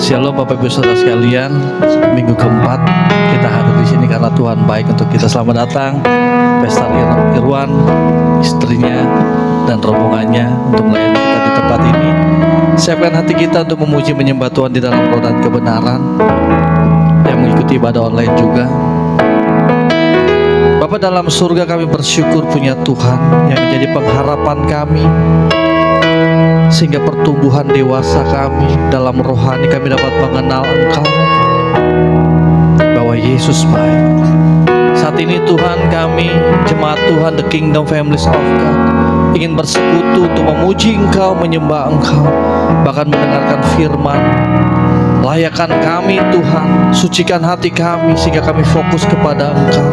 Shalom Bapak Ibu Saudara sekalian, minggu keempat kita hadir di sini karena Tuhan baik untuk kita. Selamat datang Pastor Irwan, istrinya dan rombongannya untuk melayani kita di tempat ini. Siapkan hati kita untuk memuji menyembah Tuhan di dalam roh dan kebenaran, yang mengikuti ibadah online juga. Bapa dalam surga, kami bersyukur punya Tuhan yang menjadi pengharapan kami, sehingga pertumbuhan dewasa kami dalam rohani, kami dapat mengenal Engkau, bahwa Yesus baik. Saat ini Tuhan, kami jemaat Tuhan, The Kingdom Families of God, ingin bersekutu untuk memuji Engkau, menyembah Engkau, bahkan mendengarkan firman. Layakan kami Tuhan, sucikan hati kami sehingga kami fokus kepada Engkau,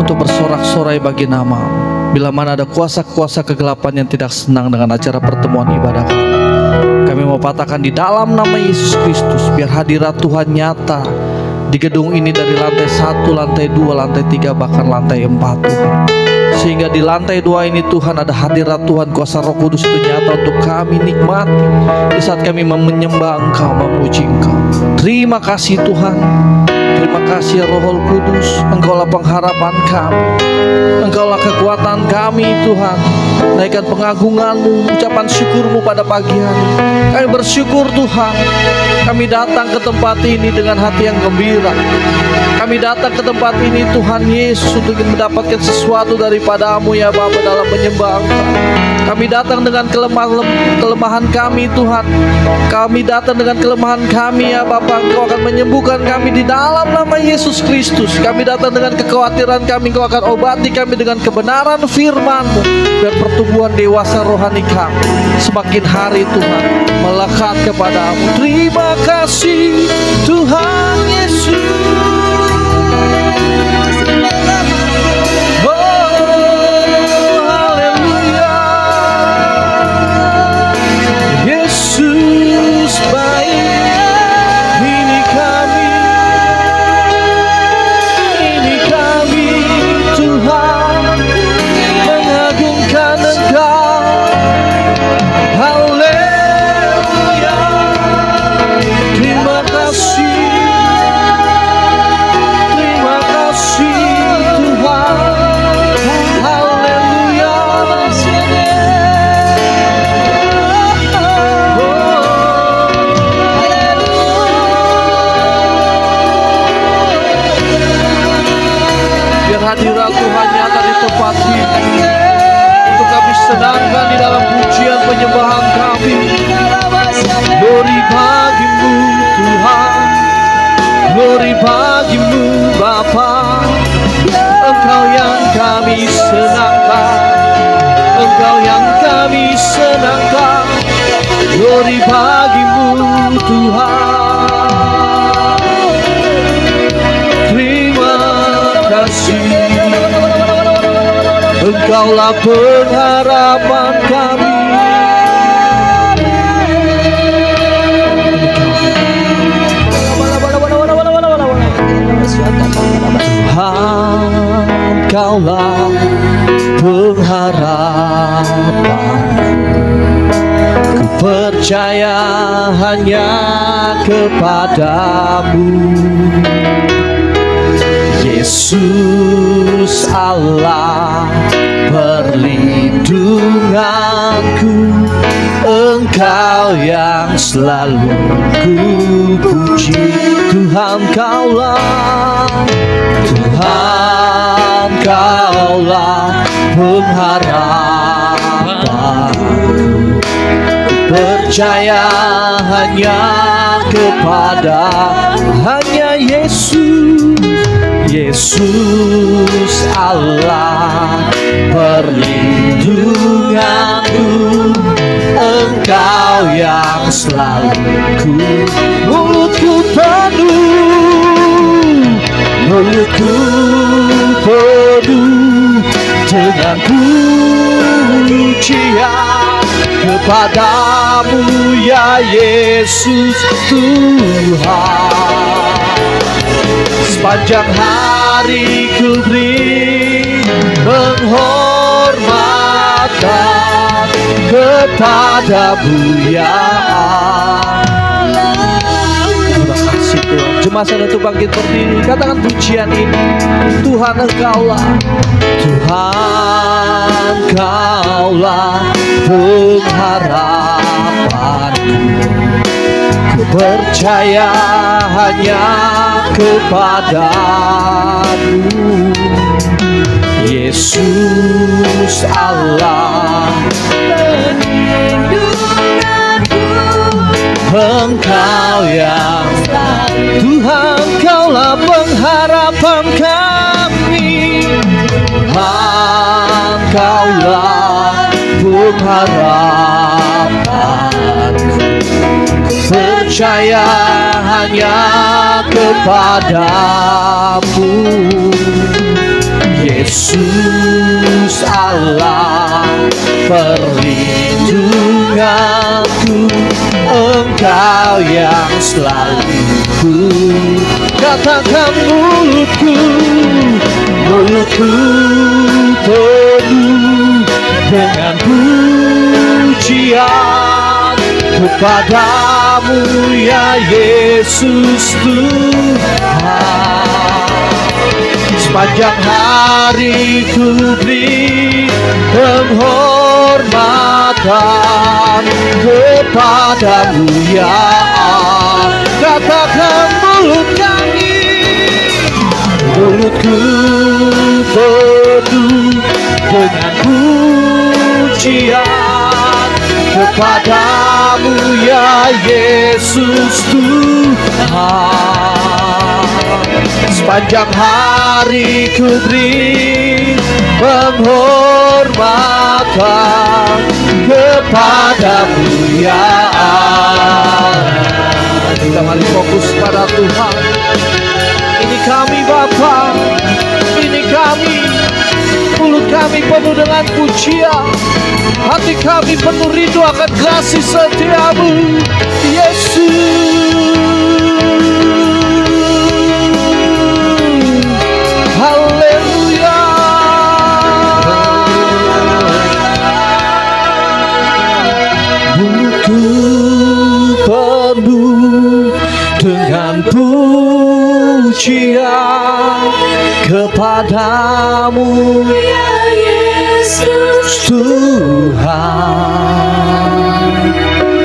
untuk bersorak-sorai bagi nama. Bila mana ada kuasa-kuasa kegelapan yang tidak senang dengan acara pertemuan ibadah kami mau patahkan di dalam nama Yesus Kristus. Biar hadirat Tuhan nyata di gedung ini, dari lantai 1, lantai 2, lantai 3, bahkan lantai 4 Tuhan. Sehingga di lantai 2 ini Tuhan ada hadirat Tuhan, kuasa Roh Kudus itu nyata untuk kami nikmati di saat kami menyembah Engkau, memuji Engkau. Terima kasih Tuhan. Terima kasih ya Roh Kudus. Engkaulah pengharapan kami, Engkaulah kekuatan kami Tuhan. Naikkan pengagungan-Mu, ucapan syukur-Mu pada pagi hari. Kami bersyukur Tuhan. Kami datang ke tempat ini dengan hati yang gembira. Kami datang ke tempat ini Tuhan Yesus untuk mendapatkan sesuatu daripada-Mu ya Bapa dalam menyembah Engkau. Kami datang dengan kelemahan kami Tuhan. Kami datang dengan kelemahan kami ya Bapa. Engkau akan menyembuhkan kami di dalam nama Yesus Kristus. Kami datang dengan kekhawatiran kami, Engkau akan obati kami dengan kebenaran firman-Mu. Biar pertumbuhan dewasa rohani kami semakin hari Tuhan melekat kepada-Mu. Terima kasih Tuhan Yesus. Hadirat Tuhan nyata di tempat ini, untuk kami senangkan di dalam pujian penyembahan kami. Glory bagi-Mu Tuhan, glory bagi-Mu Bapa. Engkau yang kami senangkan, Engkau yang kami senangkan. Glory bagi-Mu Tuhan. Engkaulah pengharapan kami. Tuhan, Engkaulah pengharapan. Ku percaya hanya kepadamu, Yesus Allah perlindunganku. Engkau yang selalu ku puji. Tuhan Kaulah, Tuhan Kaulah pengharapanku. Percaya hanya kepada hanya Yesus, Yesus Allah perlindunganku. Engkau yang selalu ku. Mulutku penuh, mulutku penuh dengan pujian kepadamu ya Yesus Tuhan. Sepanjang hari ku beri penghormatan kepadamu ya Allah. Terima kasih Tuhan. Jemaat saya untuk bangkit berdiri, katakan pujian ini. Tuhan Engkaulah, Tuhan Engkaulah pengharapanku. Ku percaya hanya kepadamu, Yesus Allah perlindunganku. Engkau yang Tuhan, Engkaulah pengharapan kami. Engkaulah pengharapanku. Percaya hanya kepadamu, Yesus Allah perlindunganku. Engkau yang selalu ku katakan. Mulutku penuh dengan pujian kepadamu ya Yesus Tuhan. Sepanjang hari ku beri penghormatan kepadamu ya Allah. Katakan mulutku penuh dengan pujian kepadamu ya Yesus Tuhan. Sepanjang hari ku beri penghormatan kepadamu ya Allah. Kita mari fokus pada Tuhan. Ini kami Bapa, ini kami. Mulut kami penuh dengan pujian, hati kami penuh rindu akan kasih setiamu Yesus. Haleluya. Mulutku penuh dengan pujian kepadamu ya Yesus Tuhan.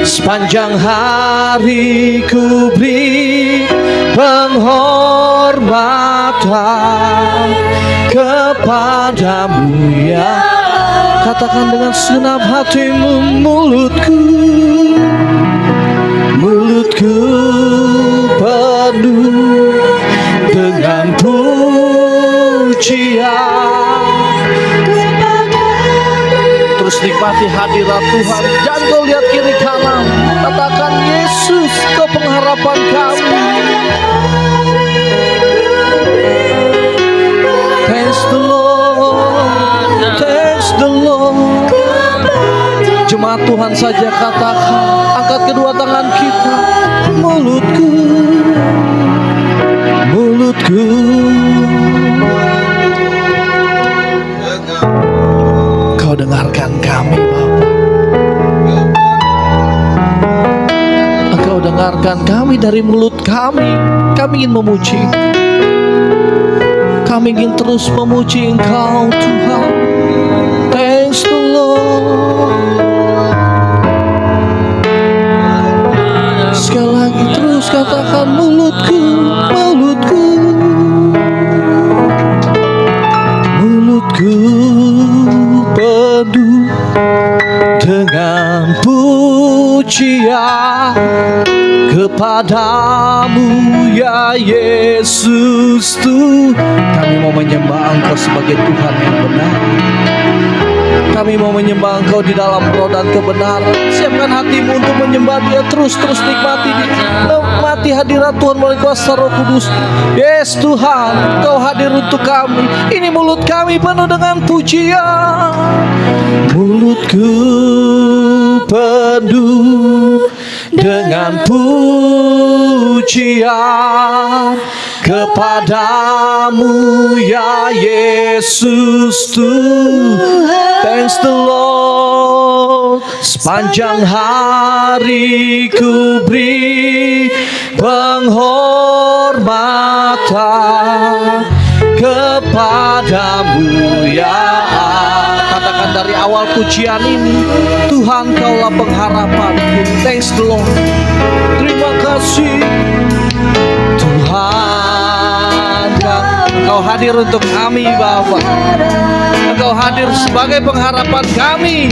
Sepanjang hari ku beri penghormatan kepadamu ya. Katakan dengan senap hatimu, mulutku penuh dengan pujian. Terus nikmati hadirat Tuhan. Jangan kau lihat kiri kanan. Katakan Yesus, kau pengharapan kami. Thanks the Lord, thanks the Lord. Jemaat Tuhan saja katakan, angkat kedua tangan kita. Mulutku Kau dengarkan kami Bapa. Engkau dengarkan kami dari mulut kami. Kami ingin memuji, kami ingin terus memuji Engkau Tuhan. Thanks the Lord. Sekali lagi terus katakan mulutku penuh dengan pujian kepadamu ya Yesus Tuhan. Kami mau menyembah Engkau sebagai Tuhan yang benar. Kami mau menyembah Engkau di dalam roh dan kebenaran. Siapkan hatimu untuk menyembah Dia. Terus nikmati Dia. Nikmati hadirat Tuhan melalui kuasa Roh Kudus. Yes Tuhan, Engkau hadir untuk kami. Ini mulut kami penuh dengan pujian. Mulutku penuh dengan pujian kepadamu ya Yesus Tuhan. Thanks the Lord. Sepanjang hari ku beri penghormatan kepadamu ya Allah. Katakan dari awal pujian ini, Tuhan Kaulah pengharapanku. Thanks the Lord. Terima kasih Tuhan, Engkau hadir untuk kami Bapa. Engkau hadir sebagai pengharapan kami.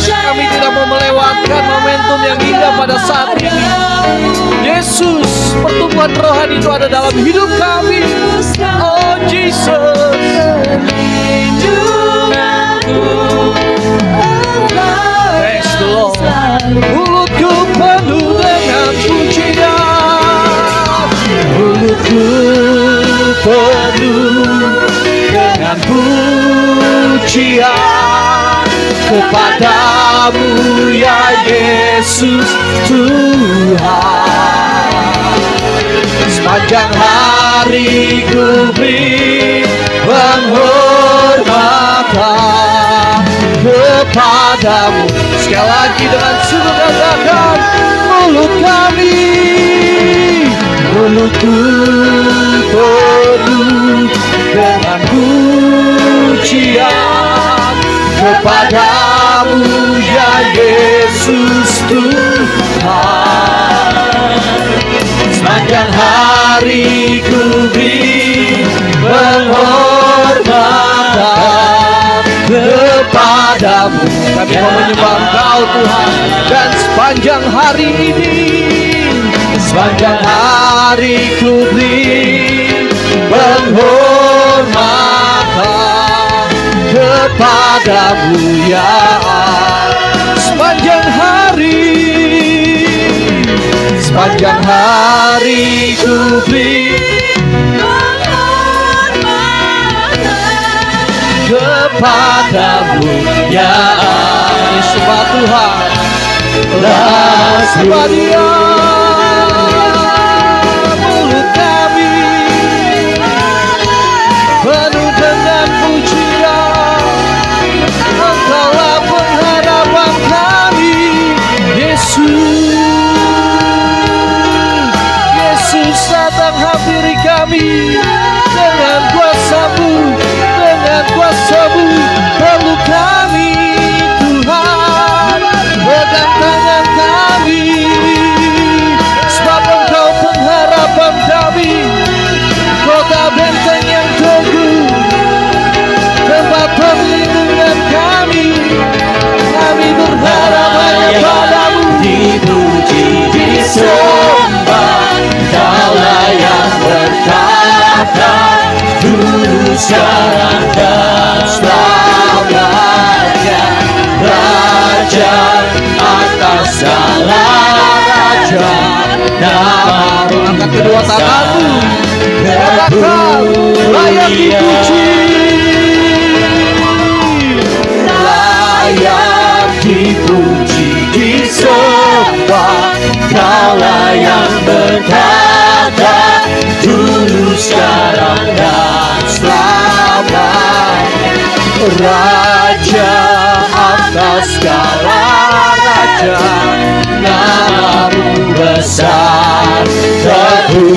Kami tidak mau melewatkan momentum yang indah pada saat ini. Yesus, pertumbuhan rohani itu ada dalam hidup kami. Oh Jesus, thanks the Lord. Mulutku penuh dengan pujian, mulutku penuh dengan pujian kepadamu ya Yesus Tuhan. Sepanjang hari ku beri penghormatan kepadamu. Sekali lagi dengan sungguh katakan, mulut kami, mulutku penuh dengan pujian kepadamu ya Yesus Tuhan. Sepanjang hari ku beri penghormatan kepadamu. Kami mau menyembah Engkau Tuhan. Dan sepanjang hari ini, sepanjang hari ku beri penghormatan kepadamu ya Allah. Sepanjang hari ku beri kepadamu ya Allah. Sembah Tuhan, sembah Dia. Mulut kami penuh dengan pujian, Engkaulah pengharapan kami Yesus. Yesus, datang hampiri kami dengan kuasa-Mu, dengan kuasa-Mu peluk kami Tuhan, pegang tangan kami, sebab Engkau pengharapan kami, kota benteng yang teguh, tempat perlindungan kami. Kami berharap hanya padamu. Dipuji, disembah, Kaulah yang berkata dulu, sekarang dan selamanya. Raja atas segala raja, nama-Mu Angkat kedua tanganmu, katakan layak dipuji, layak dipuji, disembah, Kaulah yang berkata dulu, sekarang dan selamanya. Raja atas segala raja, nama-Mu besar kemuliaan.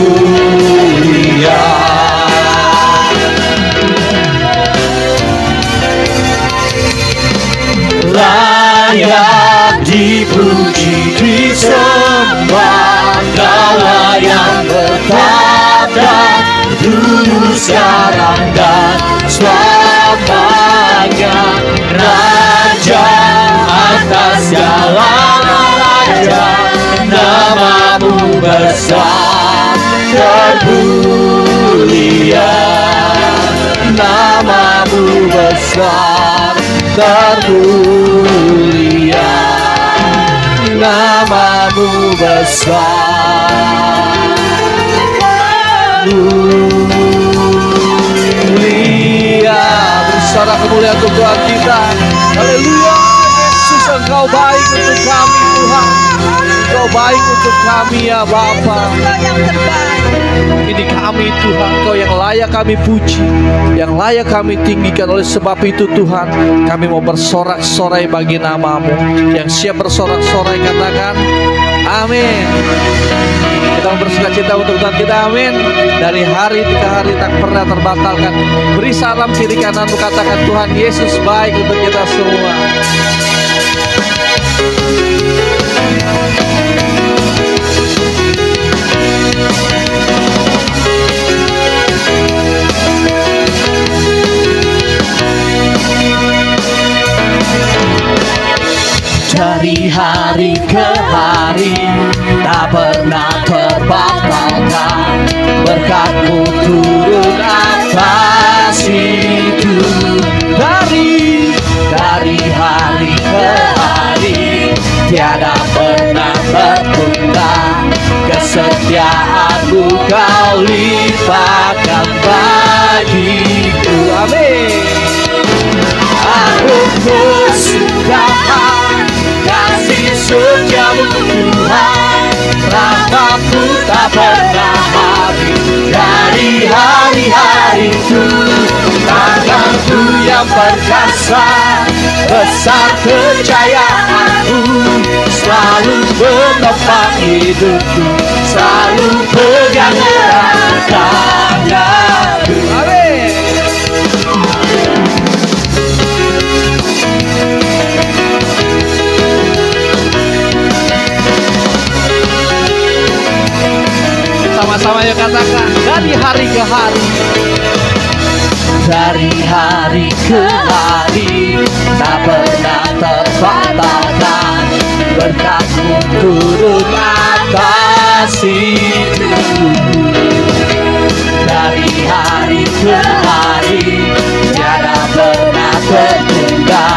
Layak dipuji, disembah, Kaulah yang berkata dulu, sekarang dan selamanya. Raja atas segala raja, nama-Mu besar termulia, nama-Mu besar termulia, nama-Mu besar mulia. bersorak kemuliaan untuk Tuhan kita. Haleluya, Yesus Engkau baik untuk kami Tuhan. Engkau baik untuk kami ya Bapa. Engkau yang terbaik. Ini kami Tuhan, Engkau yang layak kami puji, yang layak kami tinggikan. Oleh sebab itu Tuhan, kami mau bersorak-sorai bagi nama-Mu. Yang siap bersorak-sorai katakan amin. Kita mau bersuka-cita untuk Tuhan kita, amin. Dari hari ke hari tak pernah terbatalkan. Beri salam kiri kananmu, katakan Tuhan Yesus baik untuk kita semua. Dari hari ke hari tak pernah terbatalkan, berkat-Mu turun atas hidup. Dari hari ke hari tiada pernah bertunda, kesetiaan-Mu Kau limpahkan bagiku. Amin. Aku kesukaan kasih setia-Mu Tuhan, rahmat-Mu tak pernah habis. Dari hari-hariku, tangan-Mu yang perkasa, besar kejayaan-Mu selalu menopang hidupku, selalu pegang erat tangan-Ku. Amin. Sama-sama yuk katakan, dari hari ke hari. Dari hari ke hari tak pernah terbatalkan, berkat-Mu turun atas hidupku. Dari hari ke hari tiada pernah tertunda,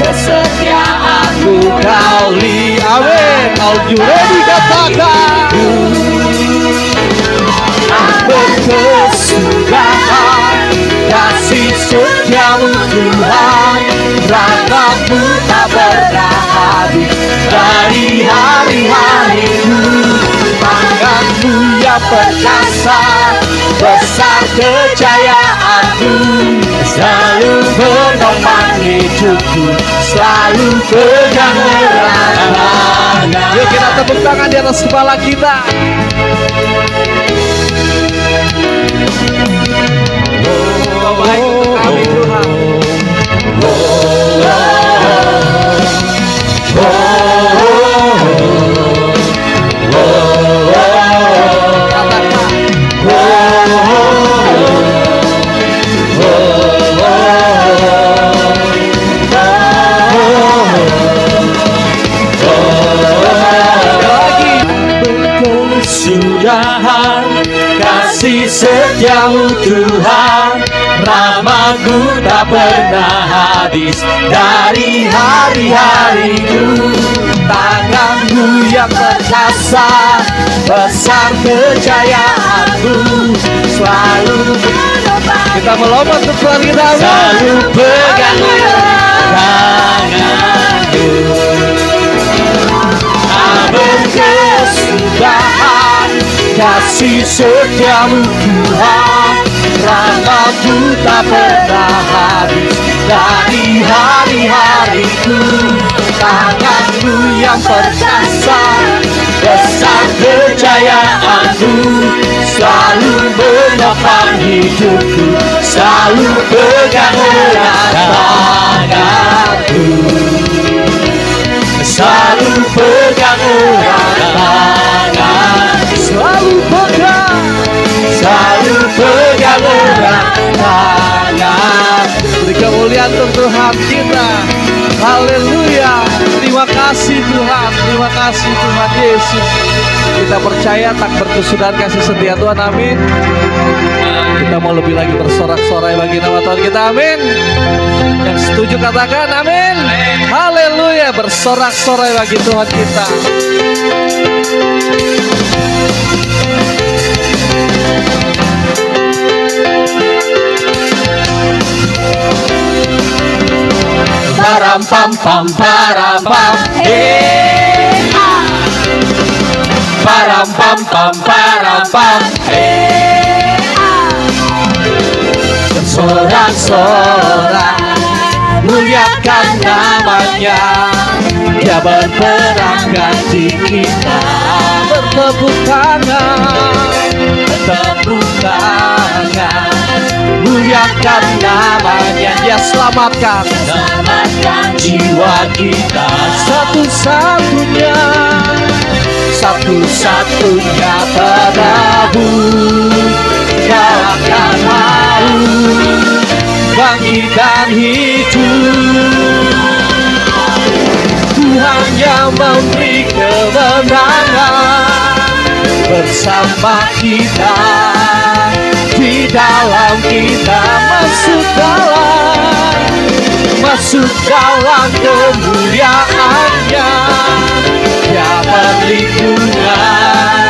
kesetiaan-Mu Kau lihat. Amin. Kau juga dikatakan. Aku kesudahan kasih setia-Mu Tuhan, rahmat-Mu tak pernah habis. Dari hari-hariku, tangan-Mu yang perkasa, besar kejayaan-Mu selalu menopang hidupku, selalu pegang erat tangan. Yuk kita tepuk tangan di atas kepala kita. Kau baik untuk kami Tuhan. Katakan. Lagi. Kesudahan kasih setia-Mu Tuhan, rahmat-Mu tak pernah habis. Dari hari-hariku, tangan-Mu yang perkasa, besar kejayaan-Mu selalu menopang. Kita melompat untuk Tuhan kita. Selalu pegang tangan-Ku. Berkesudahan kasih setia-Mu Tuhan, rahmat-Mu tak pernah habis. Dari hari-hariku, tangan-Mu yang perkasa, besar kejayaan-Mu selalu menopang hidupku, selalu pegang erat tangan-Ku, selalu pegang erat tangan, selalu pegang erat tangan. Beri kemuliaan untuk Tuhan kita. Haleluya. Terima kasih Tuhan. Terima kasih Tuhan Yesus. Kita percaya tak berkesudahan kasih setia Tuhan. Amin. Kita mau lebih lagi bersorak-sorai bagi nama Tuhan kita. Amin. Yang setuju katakan amin. Haleluya. Bersorak-sorai bagi Tuhan kita. Param pam pam param pam, param pam pam param pam. Bersorak-sorak muliakan namanya, Dia berperang ganti kita. Bertepuk tangan, Tepuk tangan muliakan namanya, Dia selamatkan selamatkan jiwa kita. satu-satunya Satu-satunya penebus, Kau akan mau bangkit dan hidup. Tuhan yang memberi kemenangan bersama kita, di dalam kita, masuk dalam kemuliaannya. Dia perlindungan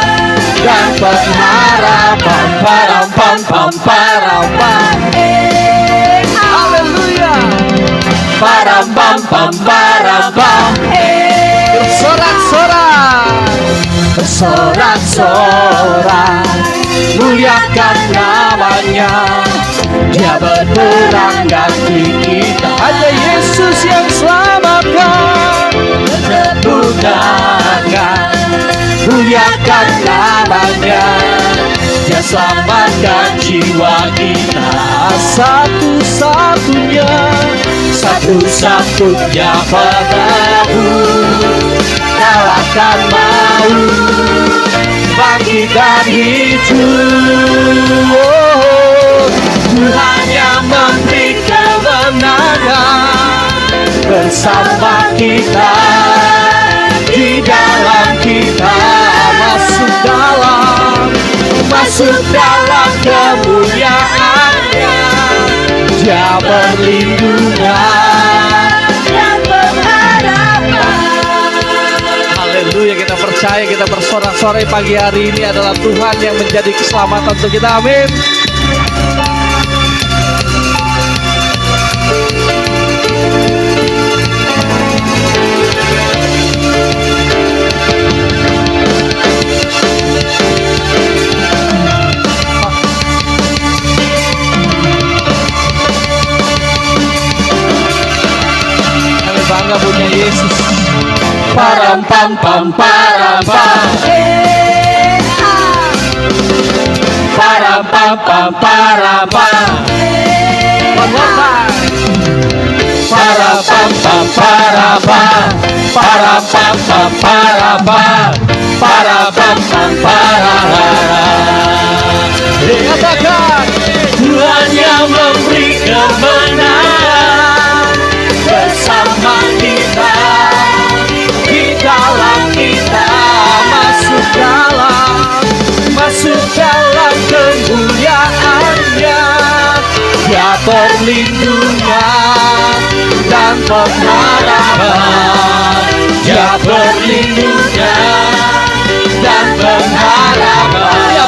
dan pengharapan. Param pam pam param pam. Haleluya. Param pam pam param pam. Bersorak-sorak, Bersorak-sorak muliakan namanya, Dia berperang ganti kita. hanya Yesus yang selamatkan. Tepuk tangan muliakan namanya, Dia selamatkan jiwa kita. Satu-satunya Satu-satunya penebus, Kau akan mau bangkit dan hidup. Tuhan yang memberi kemenangan bersama kita, di dalam kita, masuk dalam kemuliaannya. Dia perlindungan dan pengharapan. Haleluya, kita percaya, kita bersorak-sorai pagi hari ini adalah Tuhan yang menjadi keselamatan untuk kita. Amin. Kami bangga punya Yesus. Param pam pam param pam. Param pam pam param pam. One more time. Param pam pam param pam. Param pam pam param pam. Param pam pam param pam. Katakan, Tuhan yang memberi kemenangan bersama kita, di dalam kita, masuk dalam kemuliaannya. Dia perlindungan dan pengharapan. Dia perlindungan dan pengharapan.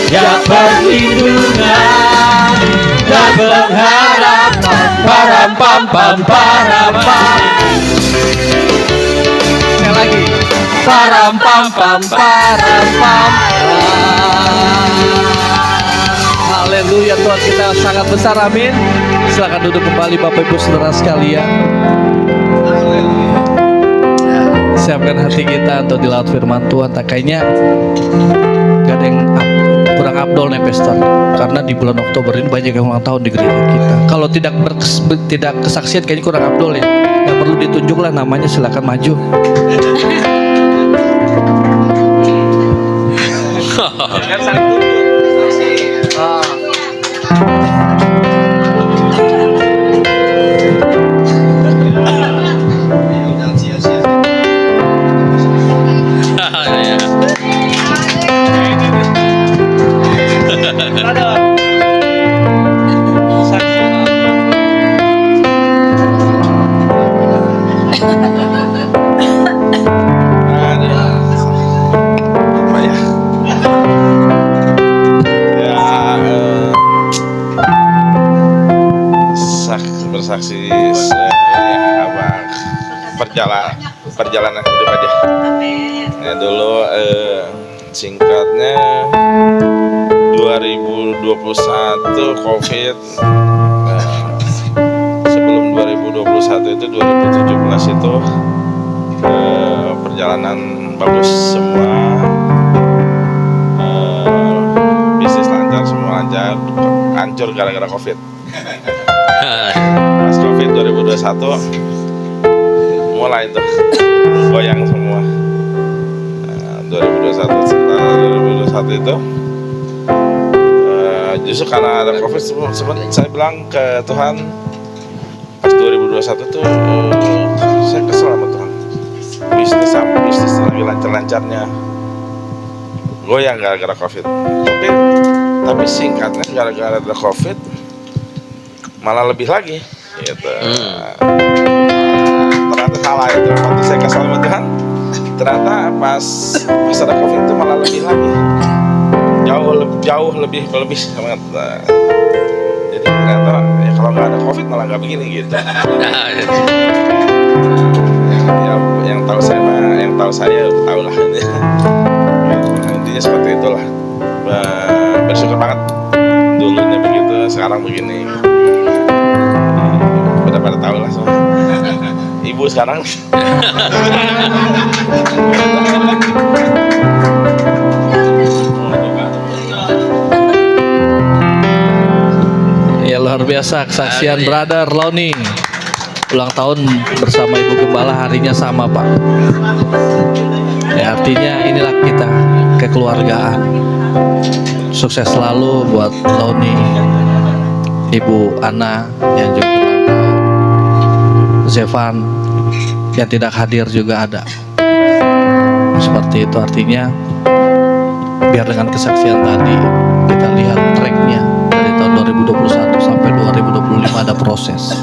Dia perlindungan dan pengharapan. Param pam pam param pam. sekali lagi. Param pam pam param pam. Haleluya, Tuhan kita sangat besar. Amin. Silakan duduk kembali Bapak Ibu Saudara sekalian. Siapkan hati kita untuk dilaut firman Tuhan. Tak kayaknya gak ada yang kurang abdol nih Pastor, karena di bulan Oktober ini banyak yang ulang tahun di gereja kita. Kalau tidak kesaksian kayaknya kurang abdol ya. Gak perlu ditunjuk lah namanya, silakan maju. bersaksi perjalanan perjalanan hidup aja. Amin. Ya, dulu singkatnya 2021 COVID. Sebelum 2021 itu 2017 itu perjalanan bagus semua, bisnis lancar, semua lancar, hancur gara-gara COVID. Pas COVID 2021 mulai tuh goyang semua. 2021 setelah 2021 itu justru karena ada COVID saya bilang ke Tuhan pas 2021 tuh saya kesel sama Tuhan, bisnis lagi lancar-lancarnya goyang gara-gara COVID. Tapi singkatnya gara-gara ada COVID malah lebih lagi gitu. Ternyata salah itu, waktu saya kesal sama Tuhan ternyata pas ada COVID itu malah lebih lagi, jauh lebih banget. Jadi ternyata ya kalau nggak ada COVID malah nggak begini gitu. yang tahu saya tahu lah. Intinya seperti itulah. Bersyukur banget dulunya begitu, sekarang begini. Udah pada tahu lah semua. Ibu sekarang Ya luar biasa kesaksian Brother Loni. Ulang tahun bersama Ibu Gembala harinya sama Pak. Ya artinya inilah kita kekeluargaan. Sukses selalu buat Loni, Ibu Ana yang juga ulang tahun, Zevan yang tidak hadir juga ada. Seperti itu artinya biar dengan kesaksian tadi kita lihat tracknya dari tahun 2021 sampai 2025 ada proses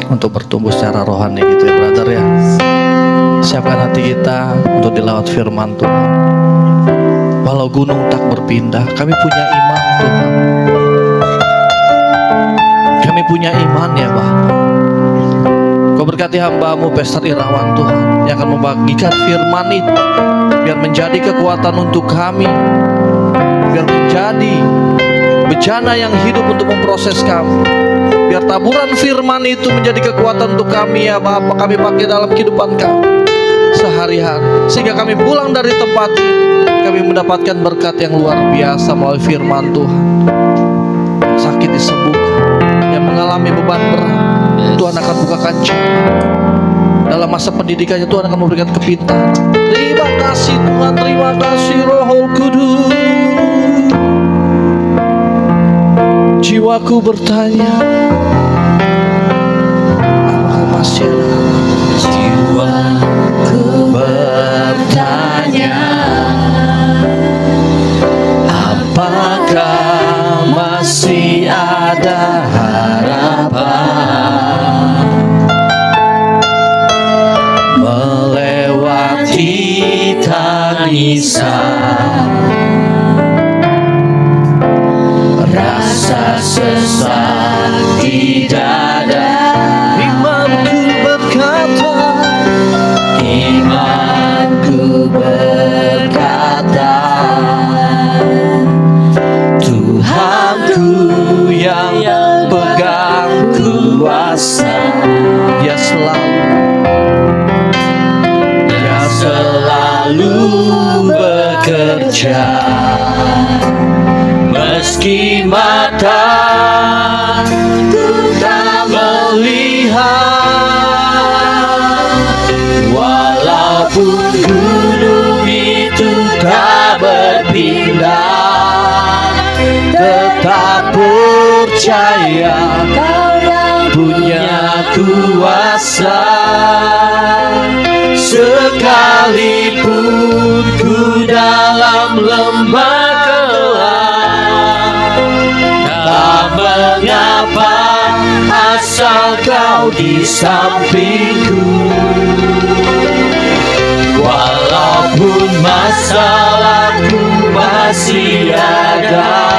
untuk bertumbuh secara rohani gitu ya brother ya. Siapkan hati kita untuk dilawat firman Tuhan. Walau gunung tak berpindah, kami punya iman Tuhan. Kami punya iman ya Bapa. Kau berkati hamba-Mu Pastor Irawan Tuhan yang akan membagikan firman itu biar menjadi kekuatan untuk kami, biar menjadi bejana yang hidup untuk memproses kami, biar taburan firman itu menjadi kekuatan untuk kami ya Bapa. Kami pakai dalam kehidupan kami sehari-hari sehingga kami pulang dari tempat ini kami mendapatkan berkat yang luar biasa melalui firman Tuhan. Yang sakit disembuhkan, yang mengalami beban berat Tuhan akan bukakan jalan. Dalam masa pendidikannya Tuhan akan memberikan kepintaran. Terima kasih Tuhan, terima kasih Roh Kudus. Jiwaku bertanya, apakah masih ada? Jiwaku bertanya, apakah masih ada harapan melewati tangisan, rasa sesak di dada. Imanku berkata, Tuhanku yang pegang kuasa. Dia selalu bekerja, meski mata ku tak melihat, walaupun gunung itu tak berpindah, tetap percaya Kau yang punya kuasa. Sekalipun ku dalam lembah gelap, tak mengapa asal Kau di sampingku. Walaupun masalahku masih ada,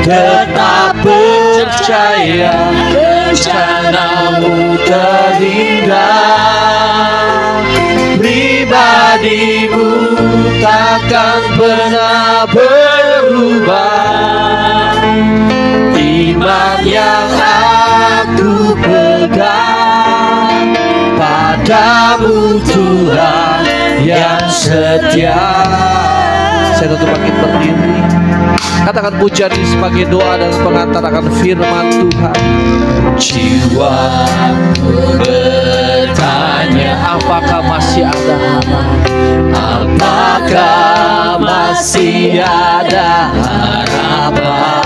tetap percaya rencana-Mu terindah. Pribadimu takkan pernah berubah. Iman yang aku pegang padamu Tuhan yang setia. Saya tutup bangkit berdiri. Katakan pujian ini sebagai doa dan pengantar akan firman Tuhan. Jiwaku bertanya, Apakah masih ada harapan? apakah masih ada harapan?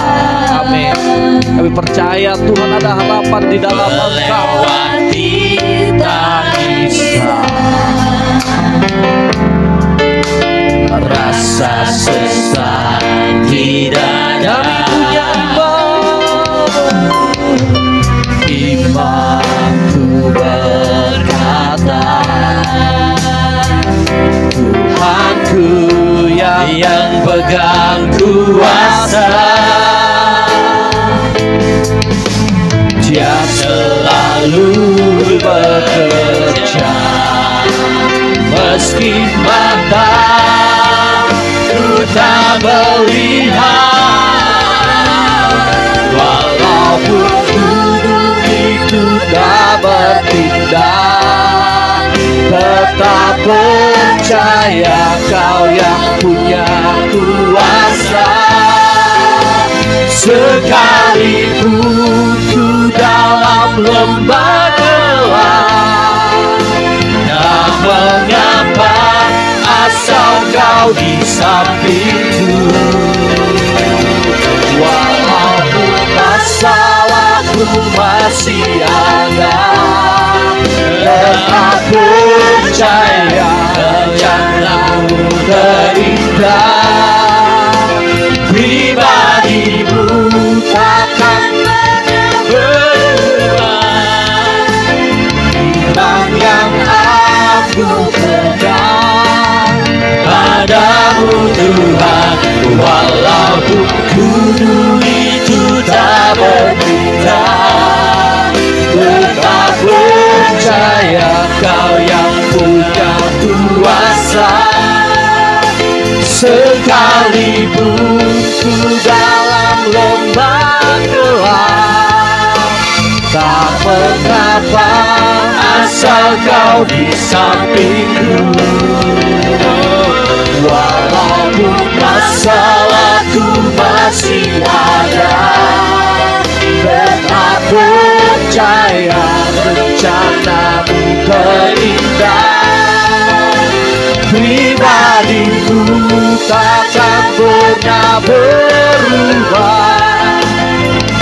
Amin. Kami percaya Tuhan ada harapan di dalam Engkau. Melewati tangisan, rasa sesat tidak ada. Imanku berkata, Tuhanku yang pegang kuasa, Dia selalu bekerja meski mata ku tak melihat. Walaupun gunung itu tak bertindak, tetap percaya Kau yang punya kuasa. Sekalipun ku dalam lembah gelap, tak mengapa asal Kau di sampingku. Walaupun masalahku masih ada, tetap percaya rencanamu terindah. Pribadimu takkan berubah. Iman yang aku pegang padamu Tuhan, walaupun gunung itu tak bertindak, tetap percaya Kau yang punya kuasa. Sekalipun ku dalam lembah gelap, tak mengapa asal Kau di sampingku. Walaupun masalahku masih ada, tetap percaya rencanamu terindah. Pribadimu takkan pernah berubah.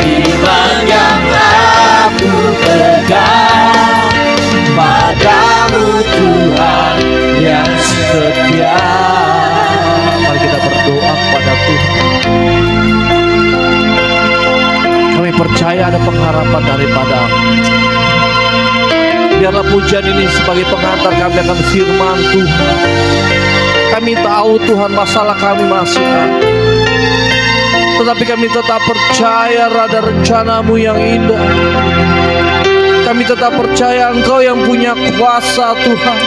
Iman yang aku pegang padamu Tuhan yang setia. Mari kita berdoa kepada Tuhan. Kami percaya ada pengharapan daripada. Biarlah pujian ini sebagai pengantar kami akan firman Tuhan. Kami tahu Tuhan masalah kami masih ada, tetapi kami tetap percaya ada rencana-Mu yang indah. Kami tetap percaya Engkau yang punya kuasa Tuhan.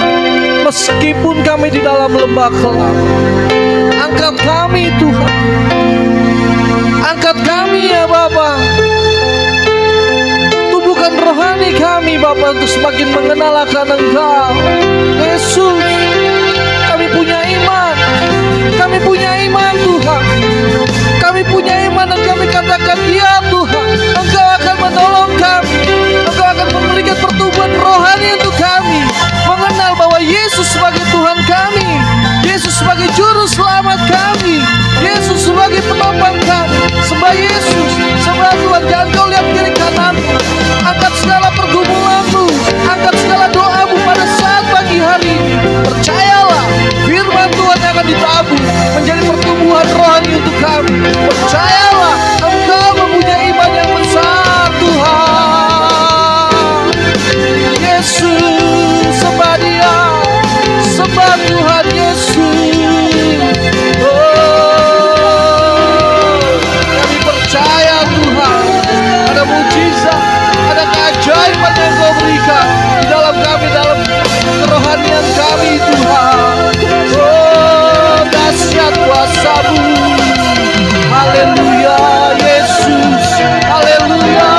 Meskipun kami di dalam lembah gelap, angkat kami Tuhan. Angkat kami ya Bapa. Tumbuhkan rohani kami Bapa untuk semakin mengenal akan Engkau Yesus. Kami punya iman. Kami punya iman Tuhan. Kami punya iman dan kami katakan ya Tuhan, Engkau akan menolong kami. Engkau akan memberikan pertumbuhan rohani untuk kami, mengenal bahwa Yesus sebagai Tuhan kami, Yesus sebagai juru selamat kami, Yesus sebagai penopang kami. Sembah Yesus, sembah Tuhan. Jangan kau lihat kiri kananmu. Angkat segala pergumulanmu, angkat segala doamu pada saat pagi hari ini. Percayalah, firman Tuhan yang akan ditabur menjadi pertumbuhan rohani untuk kami. Percayalah, Engkau mempunyai iman yang besar Tuhan. Yesus, sembah Dia, sembah Tuhan Yesus. Kami percaya Tuhan, ada mujizat, ada keajaiban yang Kau berikan di dalam kami, dalam kerohanian kami Tuhan. kuasa-Mu. Haleluya Yesus, haleluya.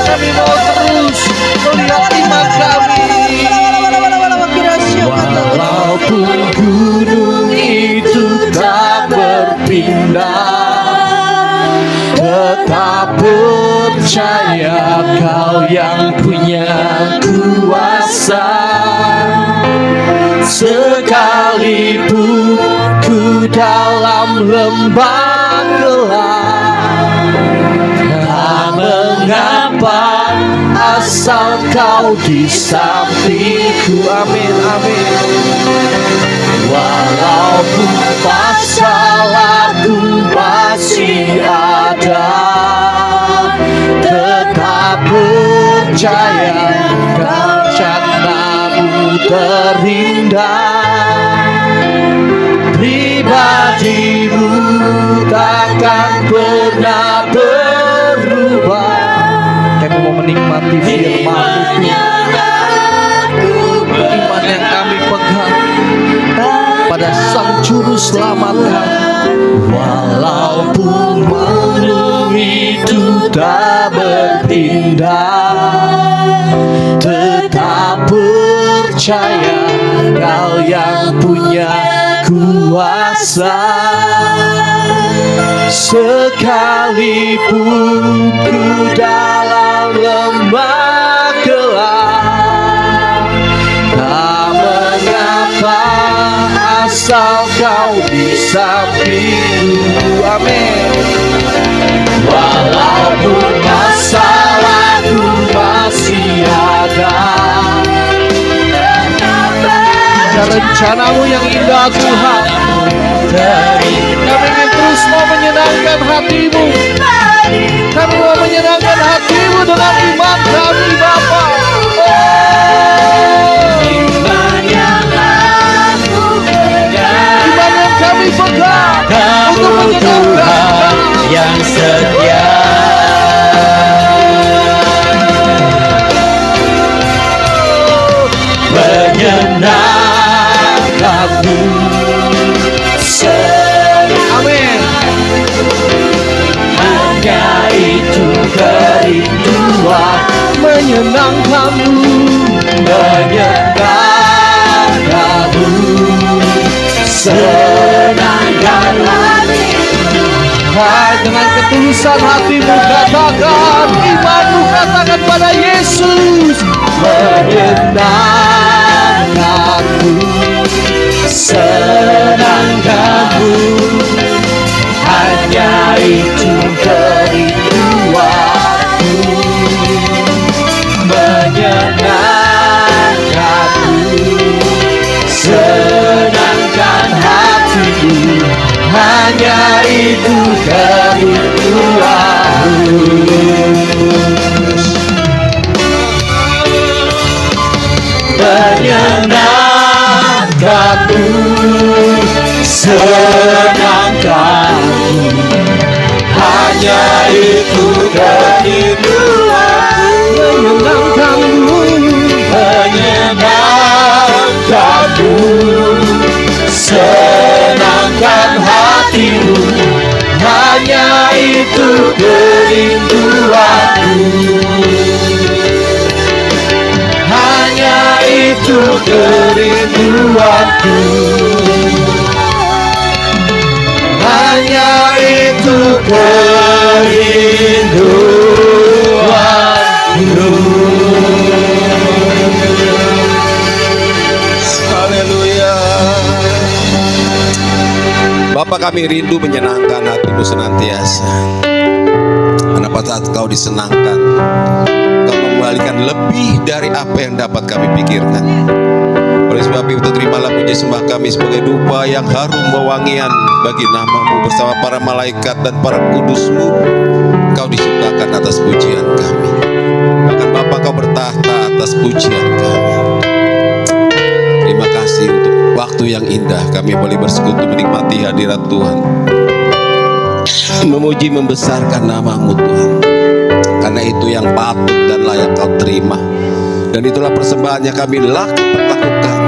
Kami mau terus melihat iman kami. Walaupun gunung itu tak berpindah, tetap percaya Kau yang punya kuasa. Sekalipun ku dalam lembah gelap, tak mengapa, asal Kau di sampingku. Amin, amin. Walaupun masalahku masih ada, tetap percaya rencana-Mu terindah. Pribadi-Mu takkan pernah berubah. Kami mau menikmati firman-Mu, iman yang kami pegang pada Sang Juru Selamat kami. Walaupun gunung itu tak berpindah, tetap percaya Kau yang punya kuasa. Sekalipun ku dalam lembah gelap, tak mengapa, asal Kau di sampingku. Amin. Walaupun masalahku masih ada, Rencana-Mu yang indah Tuhan, kami ingin terus mau menyenangkan hati-Mu. Kami mau menyenangkan hati-Mu dengan iman kami Bapa. Iman yang kami pegang untuk menyenangkan yang setia. Menyenangkanmu, Amin. hanya itu kerinduan. Menyenangkanmu, menyenangkanmu, senangkan hatimu. Dengan ketulusan hati-Mu katakan, iman-Mu katakan pada Yesus. Menyenangkanmu, senangkanmu, hanya itu kerinduanku. Menyenangkanmu, senangkan hatimu, hanya itu kerinduanku. Menyenangkanmu, senangkanmu, hanya itu kerinduanku. Menyenangkanmu, menyenangkanmu, senangkan hatimu, hanya itu kerinduanku. Hanya itu kerinduanku, hanya itu kerinduanku. Haleluya. Bapa, kami rindu menyenangkan hati-Mu senantiasa. Karena pada saat Kau disenangkan, Kau mengembalikan lebih dari apa yang dapat kami pikirkan. Oleh sebab itu, terimalah puji sembah kami sebagai dupa yang harum wewangian bagi nama-Mu. Bersama para malaikat dan para kudus-Mu, Kau disukakan atas pujian kami. Bahkan Bapa, Kau bertahta atas pujian kami. Terima kasih untuk waktu yang indah kami boleh bersekutu menikmati hadirat Tuhan, memuji membesarkan nama-Mu Tuhan. Karena itu yang patut dan layak Kau terima, dan itulah persembahan yang kami lakukan.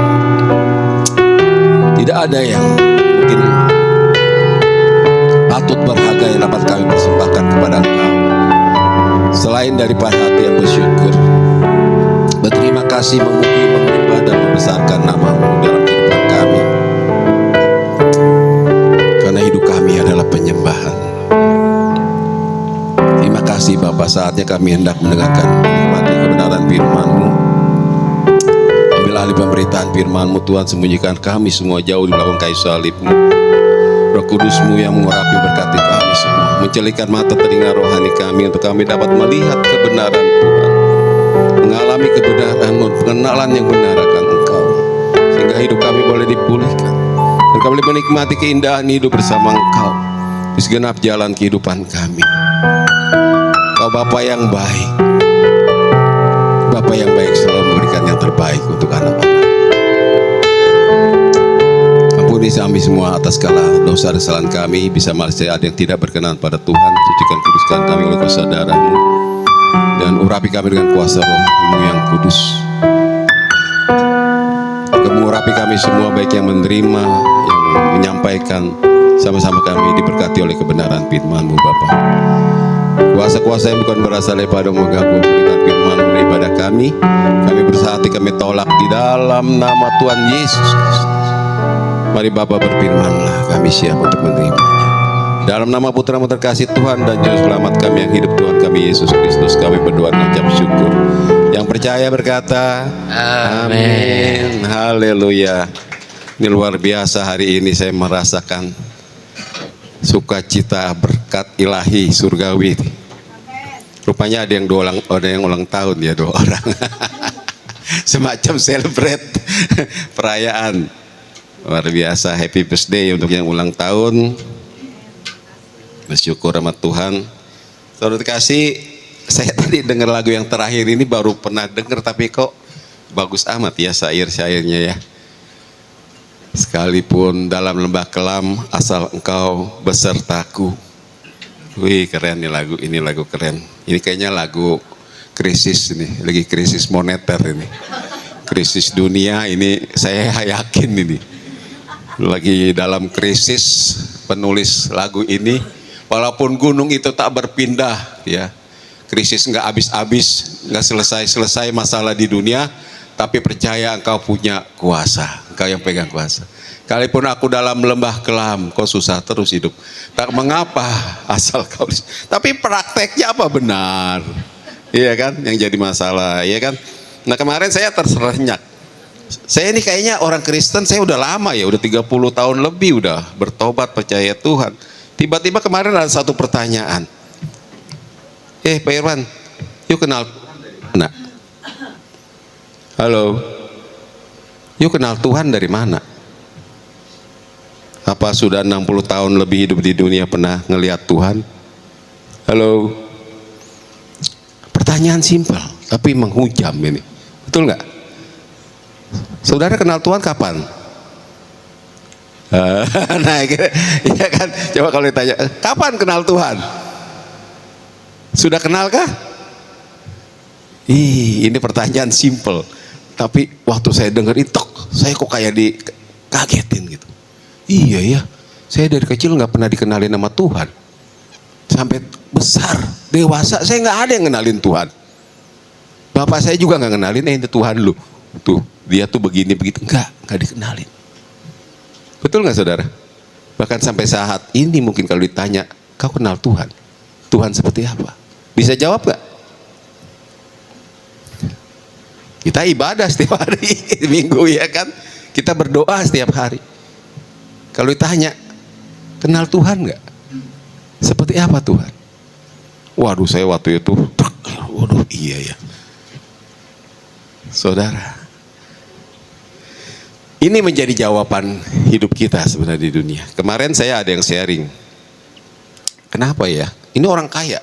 Tidak ada yang mungkin patut berharga yang dapat kami persembahkan kepada Engkau selain daripada hati yang bersyukur, berterima kasih, memuji, menyembah dan membesarkan nama-Mu dalam kehidupan kami. Karena hidup kami adalah penyembahan. Terima kasih Bapa, saatnya kami hendak mendengarkan, menikmati kebenaran firman-Mu. Ambil alih pemberitaan firman-Mu Tuhan, sembunyikan kami semua jauh di belakang kayu salib-Mu. Roh Kudus-Mu yang mengurapi berkati kami semua, mencelikan mata telinga rohani kami untuk kami dapat melihat kebenaran Tuhan, mengalami kebenaran-Mu, pengenalan yang benar akan Engkau, sehingga hidup kami boleh dipulihkan dan kami boleh menikmati keindahan hidup bersama Engkau di segenap jalan kehidupan kami. Kau Bapa yang baik, Bapa yang baik selalu memberikan yang terbaik untuk anak-anak. Ampuni kami semua atas segala dosa dan kesalahan kami. Bisa malaysia ada yang tidak berkenan pada Tuhan, sucikan kuduskan kami oleh kuasa darah-Mu, dan urapi kami dengan kuasa Roh-Mu yang kudus. Kau mengurapi kami semua, baik yang menerima, yang menyampaikan, sama-sama kami diberkati oleh kebenaran firman-Mu Bapa. Kuasa-kuasa yang bukan berasal daripada mengganggu berikan firman dari ibadah kami bersahati, kami tolak di dalam nama Tuhan Yesus Kristus. Mari Bapa berfirmanlah, kami siap untuk menerimanya. Dalam nama Putra-Mu terkasih Tuhan dan Juru Selamat kami yang hidup, Tuhan kami Yesus Kristus, kami berdoa dengan ucap syukur. Yang percaya berkata amin. Haleluya. Ini luar biasa, hari ini saya merasakan sukacita berkat ilahi surgawi. Rupanya ada yang ulang tahun ya, 2 orang. Semacam celebrate perayaan. Luar biasa, happy birthday untuk yang ulang tahun. Bersyukur sama Tuhan. Saudara kasih, saya tadi dengar lagu yang terakhir ini baru pernah dengar, tapi kok bagus amat ya syair-syairnya ya. Sekalipun dalam lembah kelam, asal Engkau besertaku. Wih, keren nih lagu, ini lagu keren. Ini kayaknya lagu krisis nih, lagi krisis moneter ini. Krisis dunia ini saya yakin ini. Lagi dalam krisis penulis lagu ini, walaupun gunung itu tak berpindah ya. Krisis nggak habis-habis, nggak selesai-selesai masalah di dunia, tapi percaya Engkau punya kuasa, Engkau yang pegang kuasa. Kalaupun aku dalam lembah kelam, kau susah terus hidup. Tak mengapa, asal kau. Tapi prakteknya apa benar? Iya kan, yang jadi masalah, iya kan? Nah kemarin saya terserenyak. Saya ini kayaknya orang Kristen, saya udah lama ya, udah 30 tahun lebih udah bertobat percaya Tuhan. Tiba-tiba kemarin ada satu pertanyaan. Pak Irwan, yuk kenal Tuhan dari mana? Halo, yuk kenal Tuhan dari mana? Apa sudah 60 tahun lebih hidup di dunia pernah ngelihat Tuhan? Halo. Pertanyaan simpel, tapi menghujam ini. Betul nggak? Saudara kenal Tuhan kapan? Nah, iya kan? Coba kalau ditanya, kapan kenal Tuhan? Sudah kenalkah? Ini pertanyaan simpel. Tapi waktu saya dengar itu, saya kok kayak dikagetin gitu. Iya ya, saya dari kecil nggak pernah dikenalin sama Tuhan. Sampai besar, dewasa, saya nggak ada yang kenalin Tuhan. Bapak saya juga nggak kenalin, itu Tuhan lu. Tuh, dia tuh begini begitu, nggak dikenalin. Betul nggak saudara? Bahkan sampai saat ini mungkin kalau ditanya, kau kenal Tuhan? Tuhan seperti apa? Bisa jawab nggak? Kita ibadah setiap hari, minggu ya kan? Kita berdoa setiap hari. Kalau ditanya, kenal Tuhan nggak? Seperti apa Tuhan? Waduh, saya waktu itu, waduh iya ya. Saudara, ini menjadi jawaban hidup kita sebenarnya di dunia. Kemarin saya ada yang sharing. Kenapa ya? Ini orang kaya.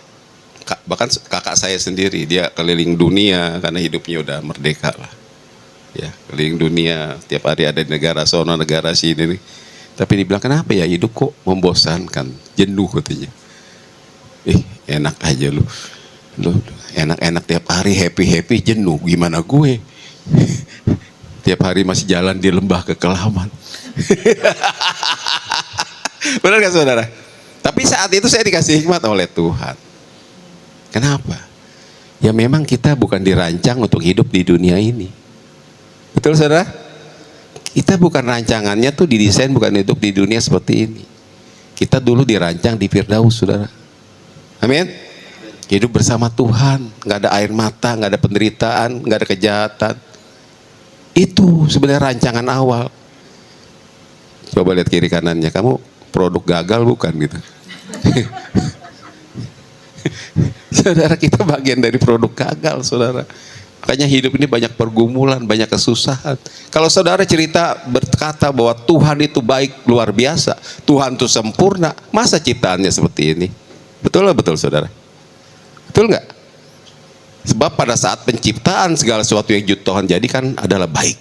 Bahkan kakak saya sendiri, dia keliling dunia karena hidupnya udah merdeka lah. Ya, keliling dunia, tiap hari ada di negara sono, negara sini nih. Tapi dibilang, kenapa ya hidup kok membosankan, jenuh katanya. Enak aja lu enak-enak tiap hari happy jenuh, gimana gue? Tiap hari masih jalan di lembah kekelaman. Benar gak saudara? Tapi saat itu saya dikasih hikmat oleh Tuhan. Kenapa? Ya memang kita bukan dirancang untuk hidup di dunia ini. Betul saudara? Kita bukan rancangannya tuh didesain bukan hidup di dunia seperti ini. Kita dulu dirancang di Firdaus saudara. Amin. Hidup bersama Tuhan, nggak ada air mata, nggak ada penderitaan, nggak ada kejahatan. Itu sebenarnya rancangan awal. Coba lihat kiri kanannya, kamu produk gagal bukan gitu? Saudara, kita bagian dari produk gagal saudara. Makanya hidup ini banyak pergumulan, banyak kesusahan. Kalau saudara berkata bahwa Tuhan itu baik luar biasa, Tuhan itu sempurna, masa ciptaannya seperti ini? Betul lah, betul saudara? Betul nggak? Sebab pada saat penciptaan segala sesuatu yang Tuhan jadikan adalah baik.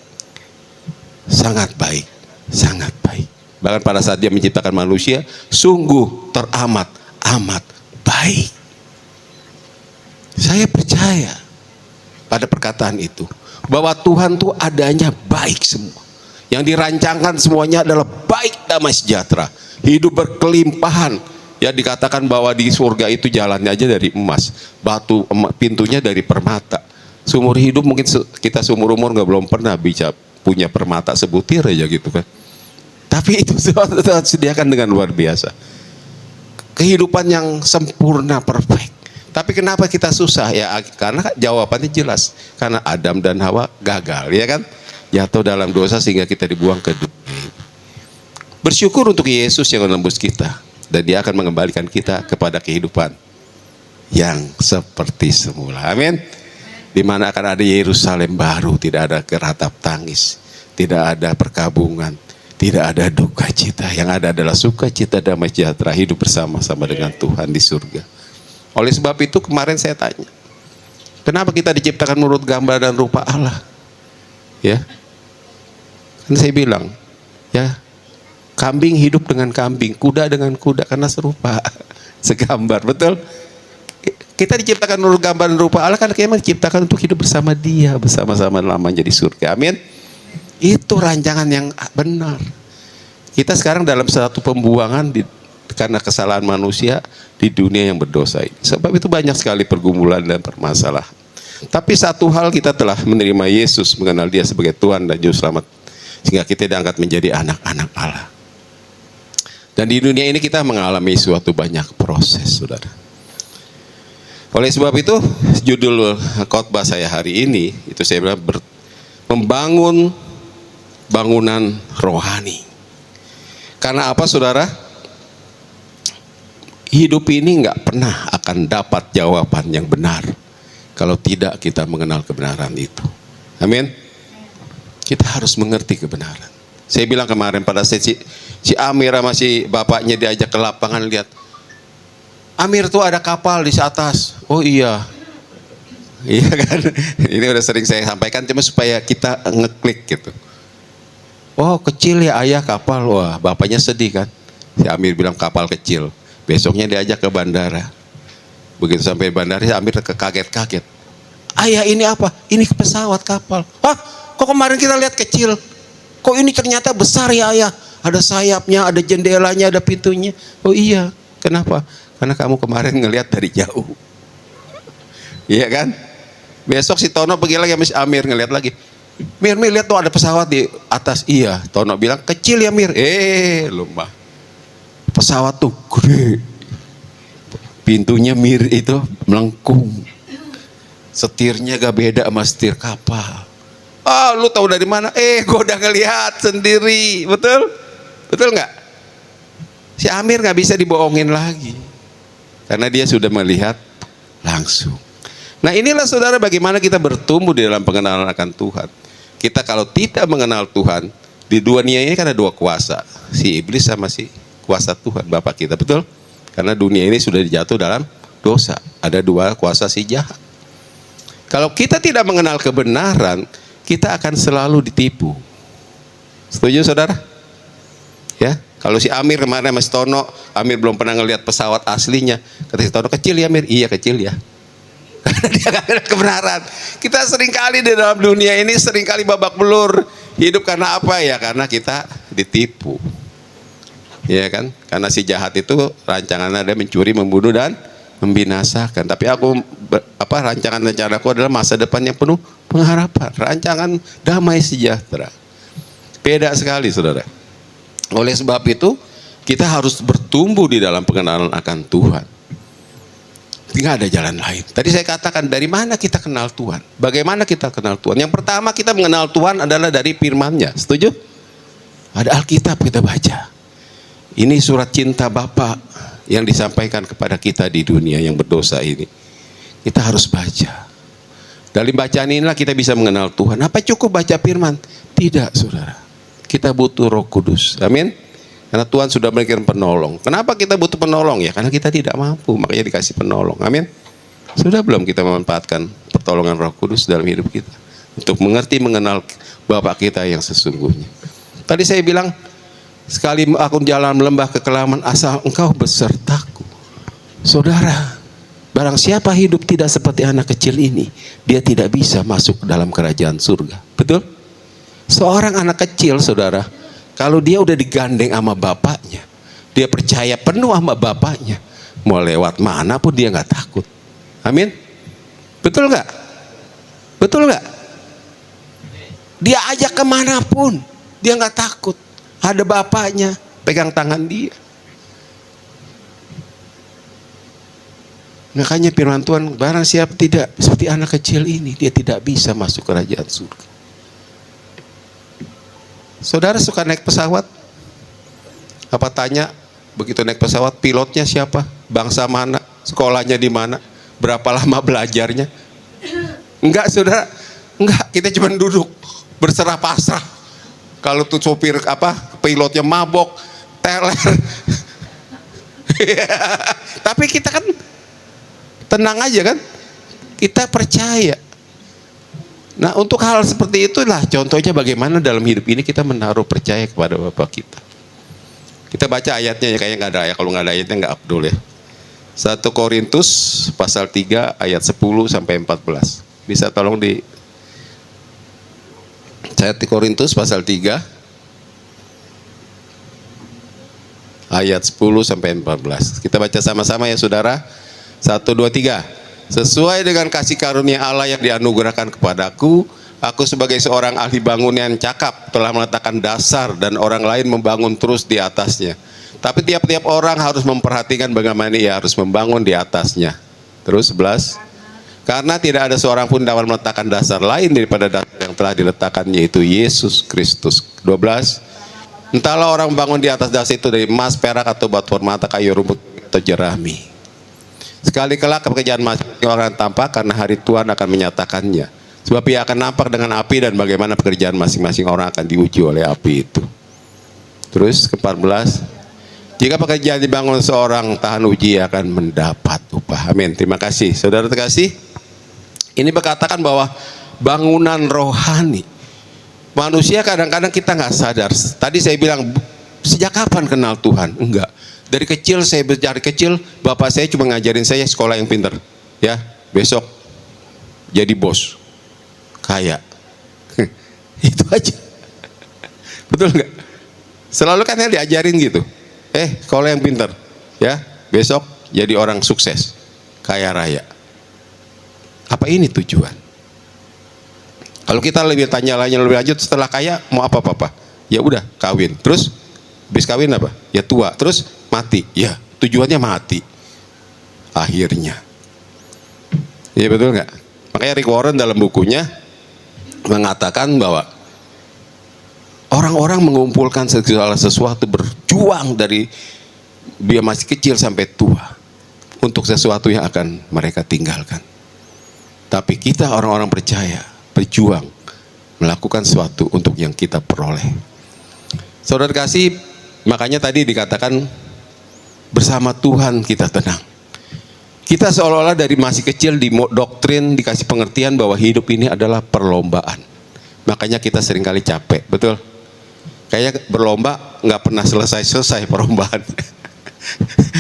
Sangat baik, sangat baik. Bahkan pada saat dia menciptakan manusia, sungguh teramat, amat baik. Saya percaya pada perkataan itu, bahwa Tuhan tuh adanya baik semua. Yang dirancangkan semuanya adalah baik, damai sejahtera. Hidup berkelimpahan. Ya dikatakan bahwa di surga itu jalannya aja dari emas, batu pintunya dari permata. Seumur hidup mungkin kita seumur umur belum pernah bisa punya permata sebutir aja gitu kan. Tapi itu Tuhan sediakan dengan luar biasa. Kehidupan yang sempurna, perfect. Tapi kenapa kita susah? Ya karena jawabannya jelas. Karena Adam dan Hawa gagal, ya kan? Jatuh dalam dosa sehingga kita dibuang ke dunia. Bersyukur untuk Yesus yang menembus kita. Dan dia akan mengembalikan kita kepada kehidupan yang seperti semula. Amin. Di mana akan ada Yerusalem baru, tidak ada geratap tangis, tidak ada perkabungan, tidak ada duka cita. Yang ada adalah sukacita, damai sejahtera, hidup bersama-sama dengan Tuhan di surga. Oleh sebab itu kemarin saya tanya, kenapa kita diciptakan menurut gambar dan rupa Allah? Ya, kan saya bilang, ya, kambing hidup dengan kambing, kuda dengan kuda karena serupa, segambar, betul? Kita diciptakan menurut gambar dan rupa Allah karena kita diciptakan untuk hidup bersama Dia, bersama-sama lamanya di surga. Amin. Itu rancangan yang benar. Kita sekarang dalam satu pembuangan karena kesalahan manusia di dunia yang berdosa ini. Sebab itu banyak sekali pergumulan dan permasalahan. Tapi satu hal, kita telah menerima Yesus, mengenal Dia sebagai Tuhan dan Juru Selamat, sehingga kita diangkat menjadi anak-anak Allah. Dan di dunia ini kita mengalami suatu banyak proses, saudara. Oleh sebab itu, judul khotbah saya hari ini, itu saya bilang membangun bangunan rohani. Karena apa, saudara? Hidup ini nggak pernah akan dapat jawaban yang benar kalau tidak kita mengenal kebenaran itu. Amin. Kita harus mengerti kebenaran. Saya bilang kemarin pada sesi si Amir sama si bapaknya diajak ke lapangan, lihat Amir tuh ada kapal di atas. Oh iya, iya kan? Ini udah sering saya sampaikan, cuma supaya kita ngeklik gitu. Oh kecil ya ayah kapal. Wah bapaknya sedih kan. Si Amir bilang kapal kecil. Besoknya diajak ke bandara. Begitu sampai bandara, si Amir kaget-kaget. Ayah ini apa? Ini pesawat kapal. Hah? Kok kemarin kita lihat kecil? Kok ini ternyata besar ya ayah? Ada sayapnya, ada jendelanya, ada pintunya. Oh iya. Kenapa? Karena kamu kemarin ngelihat dari jauh. Iya kan? Besok si Tono pergi lagi sama si Amir ngelihat lagi. Mir lihat tuh ada pesawat di atas. Iya. Tono bilang kecil ya Mir. Lupa. Pesawat tuh gede. Pintunya Mir itu melengkung. Setirnya gak beda sama setir kapal. Ah, lu tahu dari mana? Gue udah ngelihat sendiri. Betul? Betul nggak? Si Amir nggak bisa dibohongin lagi. Karena dia sudah melihat langsung. Nah inilah saudara bagaimana kita bertumbuh di dalam pengenalan akan Tuhan. Kita kalau tidak mengenal Tuhan, di dunia ini kan ada dua kuasa. Si iblis sama si kuasa Tuhan, Bapak kita. Betul? Karena dunia ini sudah dijatuh dalam dosa. Ada dua kuasa si jahat. Kalau kita tidak mengenal kebenaran, kita akan selalu ditipu. Setuju saudara? Ya, kalau si Amir kemarin sama si Tono, Amir belum pernah ngelihat pesawat aslinya. Kata si Tono, kecil ya Amir? Iya kecil ya. Karena dia gak ada kebenaran. Kita seringkali di dalam dunia ini seringkali babak belur. Hidup karena apa ya? Karena kita ditipu. Ya kan? Karena si jahat itu rancangannya ada mencuri, membunuh dan membinasakan. Tapi rancangan rencanaku adalah masa depan yang penuh pengharapan, rancangan damai sejahtera. Beda sekali, saudara. Oleh sebab itu, kita harus bertumbuh di dalam pengenalan akan Tuhan. Tidak ada jalan lain. Tadi saya katakan, dari mana kita kenal Tuhan? Bagaimana kita kenal Tuhan? Yang pertama, kita mengenal Tuhan adalah dari firman-Nya. Setuju? Ada Alkitab kita baca. Ini surat cinta Bapa yang disampaikan kepada kita di dunia yang berdosa ini. Kita harus baca. Dari bacaan inilah kita bisa mengenal Tuhan. Apa cukup baca firman? Tidak, saudara. Kita butuh Roh Kudus. Amin. Karena Tuhan sudah memberikan penolong. Kenapa kita butuh penolong? Ya karena kita tidak mampu, makanya dikasih penolong. Amin. Sudah belum kita memanfaatkan pertolongan Roh Kudus dalam hidup kita untuk mengerti, mengenal Bapa kita yang sesungguhnya. Tadi saya bilang, sekali aku jalan lembah kekelaman, asal Engkau besertaku. Saudara, barang siapa hidup tidak seperti anak kecil ini, dia tidak bisa masuk dalam kerajaan surga. Betul? Seorang anak kecil, saudara, kalau dia udah digandeng sama bapaknya, dia percaya penuh sama bapaknya, mau lewat mana pun dia nggak takut. Amin. Betul nggak? Betul nggak? Dia ajak kemanapun, dia nggak takut. Ada bapaknya pegang tangan dia. Makanya firman Tuhan, barang siapa tidak seperti anak kecil ini, dia tidak bisa masuk kerajaan surga. Saudara suka naik pesawat? Apa tanya begitu naik pesawat, pilotnya siapa? Bangsa mana? Sekolahnya di mana? Berapa lama belajarnya? Enggak, saudara. Enggak, kita cuma duduk berserah pasrah. Kalau tuh sopir pilotnya mabok, teler. Tapi kita kan tenang aja kan? Kita percaya. Nah, untuk hal seperti itulah contohnya bagaimana dalam hidup ini kita menaruh percaya kepada Bapa kita. Kita baca ayatnya ya, kayaknya nggak ada ayat. Kalau nggak ada ayatnya nggak Abdul ya. 1 Korintus pasal 3 ayat 10 sampai 14. Bisa tolong di 1 Korintus pasal 3 ayat 10 sampai 14. Kita baca sama-sama ya saudara. 1, 2, 3. Sesuai dengan kasih karunia Allah yang dianugerahkan kepadaku, aku sebagai seorang ahli bangunan yang cakap telah meletakkan dasar dan orang lain membangun terus di atasnya. Tapi tiap-tiap orang harus memperhatikan bagaimana ia harus membangun di atasnya. Terus 11. Karena tidak ada seorang pun dapat meletakkan dasar lain daripada dasar yang telah diletakkannya, yaitu Yesus Kristus. 12. Entahlah orang bangun di atas dasar itu dari emas, perak, atau batu permata, kayu, rumput, atau jerami. Sekali kelak pekerjaan masing-masing orang tampak, karena hari Tuhan akan menyatakannya. Sebab ia akan nampak dengan api, dan bagaimana pekerjaan masing-masing orang akan diuji oleh api itu. Terus ke 14. Jika pekerjaan dibangun seorang tahan uji, akan mendapat upah. Amin. Terima kasih. Saudara terkasih, ini berkatakan bahwa bangunan rohani. Manusia kadang-kadang kita nggak sadar. Tadi saya bilang, sejak kapan kenal Tuhan? Enggak. Dari kecil, bapak saya cuma ngajarin saya sekolah yang pintar. Ya, besok jadi bos, kaya. Itu aja. Betul nggak? Selalu kan saya diajarin gitu. Sekolah yang pintar. Ya, besok jadi orang sukses, kaya raya. Apa ini tujuan? Kalau kita lebih tanya lebih lanjut, setelah kaya mau apa papa? Ya udah kawin. Terus habis kawin apa? Ya tua. Terus mati. Ya tujuannya mati. Akhirnya. Iya betul nggak? Makanya Rick Warren dalam bukunya mengatakan bahwa orang-orang mengumpulkan segala sesuatu, berjuang dari dia masih kecil sampai tua untuk sesuatu yang akan mereka tinggalkan. Tapi kita orang-orang percaya, berjuang melakukan sesuatu untuk yang kita peroleh. Saudara kasih, makanya tadi dikatakan bersama Tuhan kita tenang. Kita seolah-olah dari masih kecil di doktrin dikasih pengertian bahwa hidup ini adalah perlombaan. Makanya kita seringkali capek, betul? Kayak berlomba nggak pernah selesai perlombaan.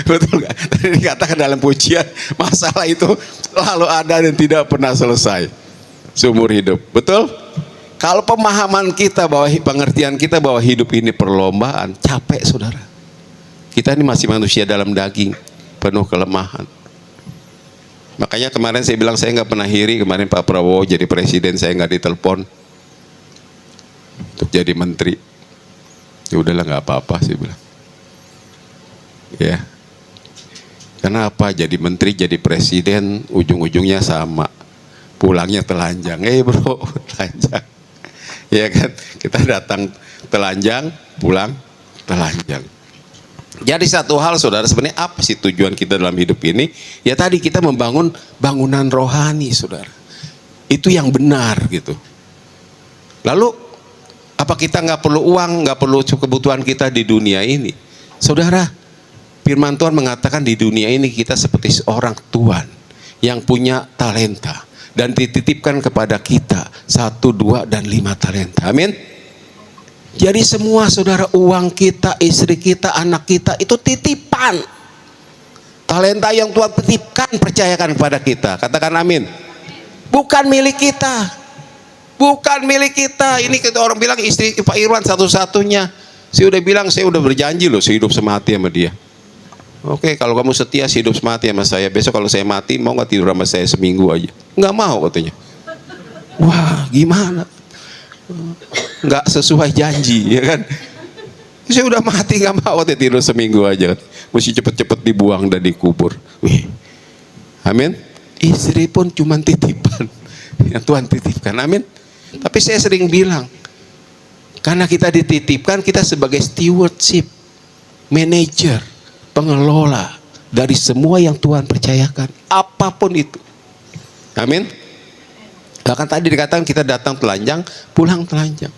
Betul nggak? Tadi dikatakan dalam pujian, masalah itu lalu ada dan tidak pernah selesai seumur hidup. Betul? Kalau pemahaman kita bahwa pengertian kita bahwa hidup ini perlombaan, capek saudara. Kita ini masih manusia dalam daging, penuh kelemahan. Makanya kemarin saya bilang saya nggak pernah iri. Kemarin Pak Prabowo jadi presiden, saya nggak ditelepon untuk jadi menteri. Ya udahlah, nggak apa-apa saya bilang. Ya, kenapa jadi menteri jadi presiden ujung-ujungnya sama, pulangnya telanjang. Bro, telanjang. Ya kan, kita datang telanjang, pulang telanjang. Jadi satu hal saudara, sebenarnya apa sih tujuan kita dalam hidup ini? Ya tadi kita membangun bangunan rohani saudara. Itu yang benar gitu. Lalu apa kita nggak perlu uang, nggak perlu kebutuhan kita di dunia ini? Saudara, firman Tuhan mengatakan di dunia ini kita seperti seorang tuan yang punya talenta. Dan dititipkan kepada kita 1, 2, dan 5 talenta. Amin. Jadi semua saudara, uang kita, istri kita, anak kita itu titipan. Talenta yang Tuhan titipkan, percayakan kepada kita. Katakan amin. Bukan milik kita. Bukan milik kita. Ini kita orang bilang istri Pak Irwan satu-satunya. Saya udah bilang, saya udah berjanji loh sehidup semati sama dia. Oke, kalau kamu setia hidup semati sama saya, besok kalau saya mati mau nggak tidur sama saya seminggu aja? Nggak mau katanya. Wah, gimana? Nggak sesuai janji, ya kan? Saya udah mati nggak mau tidur seminggu aja. Mesti cepet-cepet dibuang dan dikubur. Wih, amin. Istri pun cuma titipan yang Tuhan titipkan, amin. Tapi saya sering bilang, karena kita dititipkan, kita sebagai stewardship, manager, pengelola dari semua yang Tuhan percayakan, apapun itu. Amin. Bahkan tadi dikatakan kita datang telanjang, pulang telanjang.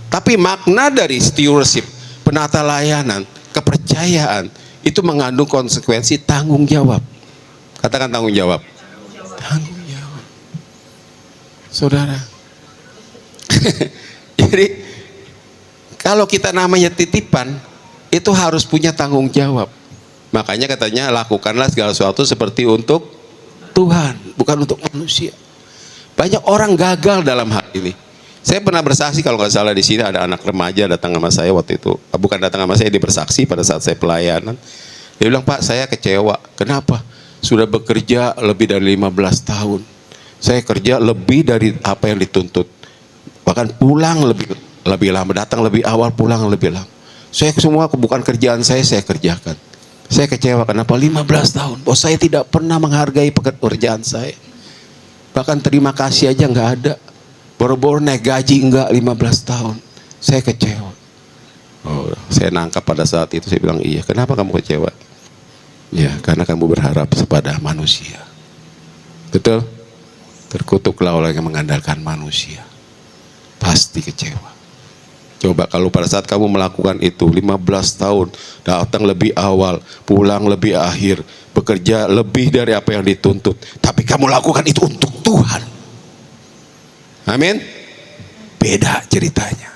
Tapi makna dari stewardship, penata layanan, kepercayaan, itu mengandung konsekuensi tanggung jawab. Katakan tanggung jawab. Tanggung jawab. Saudara. Jadi kalau kita namanya titipan, itu harus punya tanggung jawab. Makanya katanya lakukanlah segala sesuatu seperti untuk Tuhan, bukan untuk manusia. Banyak orang gagal dalam hal ini. Saya pernah bersaksi, kalau nggak salah di sini ada anak remaja datang sama saya waktu itu. Bukan datang sama saya, dia bersaksi pada saat saya pelayanan. Dia bilang, Pak, saya kecewa. Kenapa? Sudah bekerja lebih dari 15 tahun. Saya kerja lebih dari apa yang dituntut. Bahkan pulang lebih lama, datang lebih awal, pulang lebih lama. Saya semua bukan kerjaan saya kerjakan. Saya kecewa kenapa 15 tahun. Bos saya tidak pernah menghargai pekerjaan saya. Bahkan terima kasih aja nggak ada. Boro-boro naik gaji enggak 15 tahun. Saya kecewa. Oh, saya nangkap pada saat itu, saya bilang, iya, kenapa kamu kecewa? Ya, karena kamu berharap kepada manusia. Betul? Terkutuklah orang yang mengandalkan manusia. Pasti kecewa. Coba kalau pada saat kamu melakukan itu 15 tahun, datang lebih awal, pulang lebih akhir, bekerja lebih dari apa yang dituntut, tapi kamu lakukan itu untuk Tuhan. Amin. Beda ceritanya.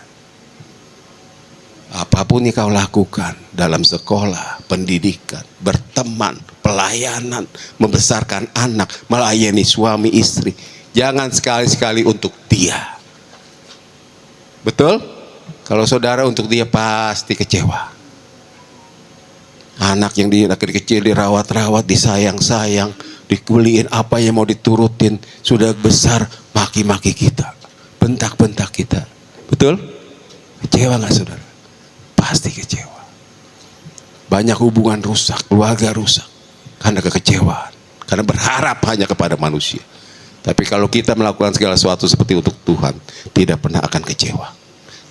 Apapun yang kau lakukan dalam sekolah, pendidikan, berteman, pelayanan, membesarkan anak, melayani suami istri, jangan sekali-sekali untuk dia. Betul? Kalau saudara untuk dia pasti kecewa. Anak yang dari kecil dirawat-rawat, disayang-sayang, dikuliin apa yang mau diturutin, sudah besar maki-maki kita, bentak-bentak kita. Betul? Kecewa nggak saudara? Pasti kecewa. Banyak hubungan rusak, keluarga rusak karena kekecewaan, karena berharap hanya kepada manusia. Tapi kalau kita melakukan segala sesuatu seperti untuk Tuhan, tidak pernah akan kecewa.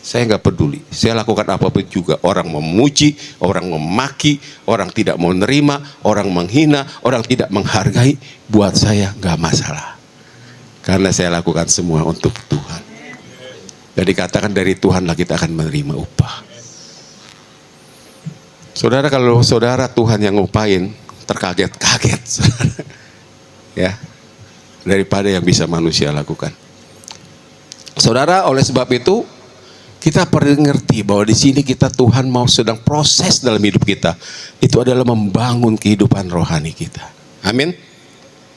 Saya nggak peduli, saya lakukan apapun juga. Orang memuji, orang memaki, orang tidak mau menerima, orang menghina, orang tidak menghargai, buat saya nggak masalah. Karena saya lakukan semua untuk Tuhan. Dan dikatakan dari Tuhanlah kita akan menerima upah. Saudara, kalau saudara Tuhan yang ngupain, terkaget-kaget. Ya, daripada yang bisa manusia lakukan. Saudara, oleh sebab itu, kita perlu ngerti bahwa di sini kita Tuhan mau sedang proses dalam hidup kita. Itu adalah membangun kehidupan rohani kita. Amin.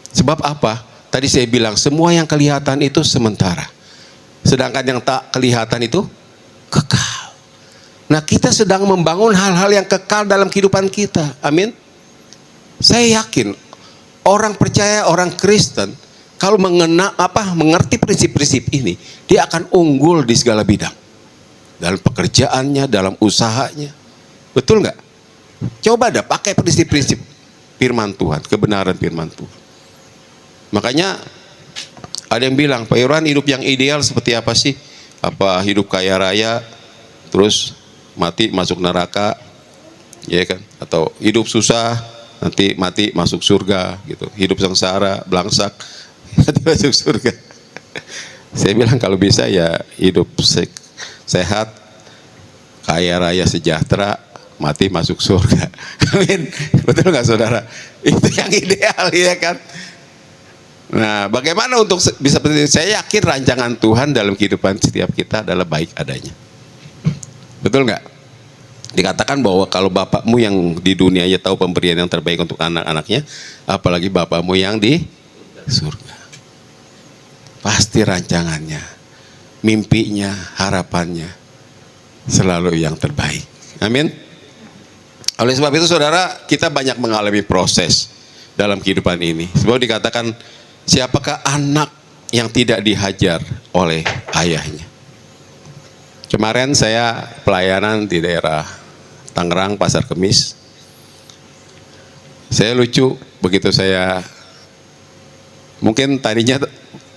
Sebab apa? Tadi saya bilang semua yang kelihatan itu sementara. Sedangkan yang tak kelihatan itu kekal. Nah, kita sedang membangun hal-hal yang kekal dalam kehidupan kita. Amin. Saya yakin orang percaya, orang Kristen, kalau mengerti prinsip-prinsip ini, dia akan unggul di segala bidang. Dalam pekerjaannya, dalam usahanya. Betul nggak? Coba dah pakai prinsip-prinsip firman Tuhan, kebenaran firman Tuhan. Makanya ada yang bilang, Pak Irwan, hidup yang ideal seperti apa sih? Apa hidup kaya raya, terus mati masuk neraka, ya kan? Atau hidup susah, nanti mati masuk surga, gitu. Hidup sengsara, belangsak, nanti masuk surga. Saya bilang kalau bisa ya hidup sehat, kaya raya sejahtera, mati masuk surga. Amin. Betul nggak saudara? Itu yang ideal, ya kan? Nah, bagaimana untuk bisa seperti itu? Saya yakin rancangan Tuhan dalam kehidupan setiap kita adalah baik adanya. Betul nggak? Dikatakan bahwa kalau bapakmu yang di dunia ya tahu pemberian yang terbaik untuk anak-anaknya, apalagi bapakmu yang di surga. Pasti rancangannya, mimpinya, harapannya selalu yang terbaik. Amin. Oleh sebab itu saudara, kita banyak mengalami proses dalam kehidupan ini. Sebab dikatakan, siapakah anak yang tidak dihajar oleh ayahnya? Kemarin saya pelayanan di daerah Tangerang, Pasar Kemis. Saya lucu, begitu saya, mungkin tadinya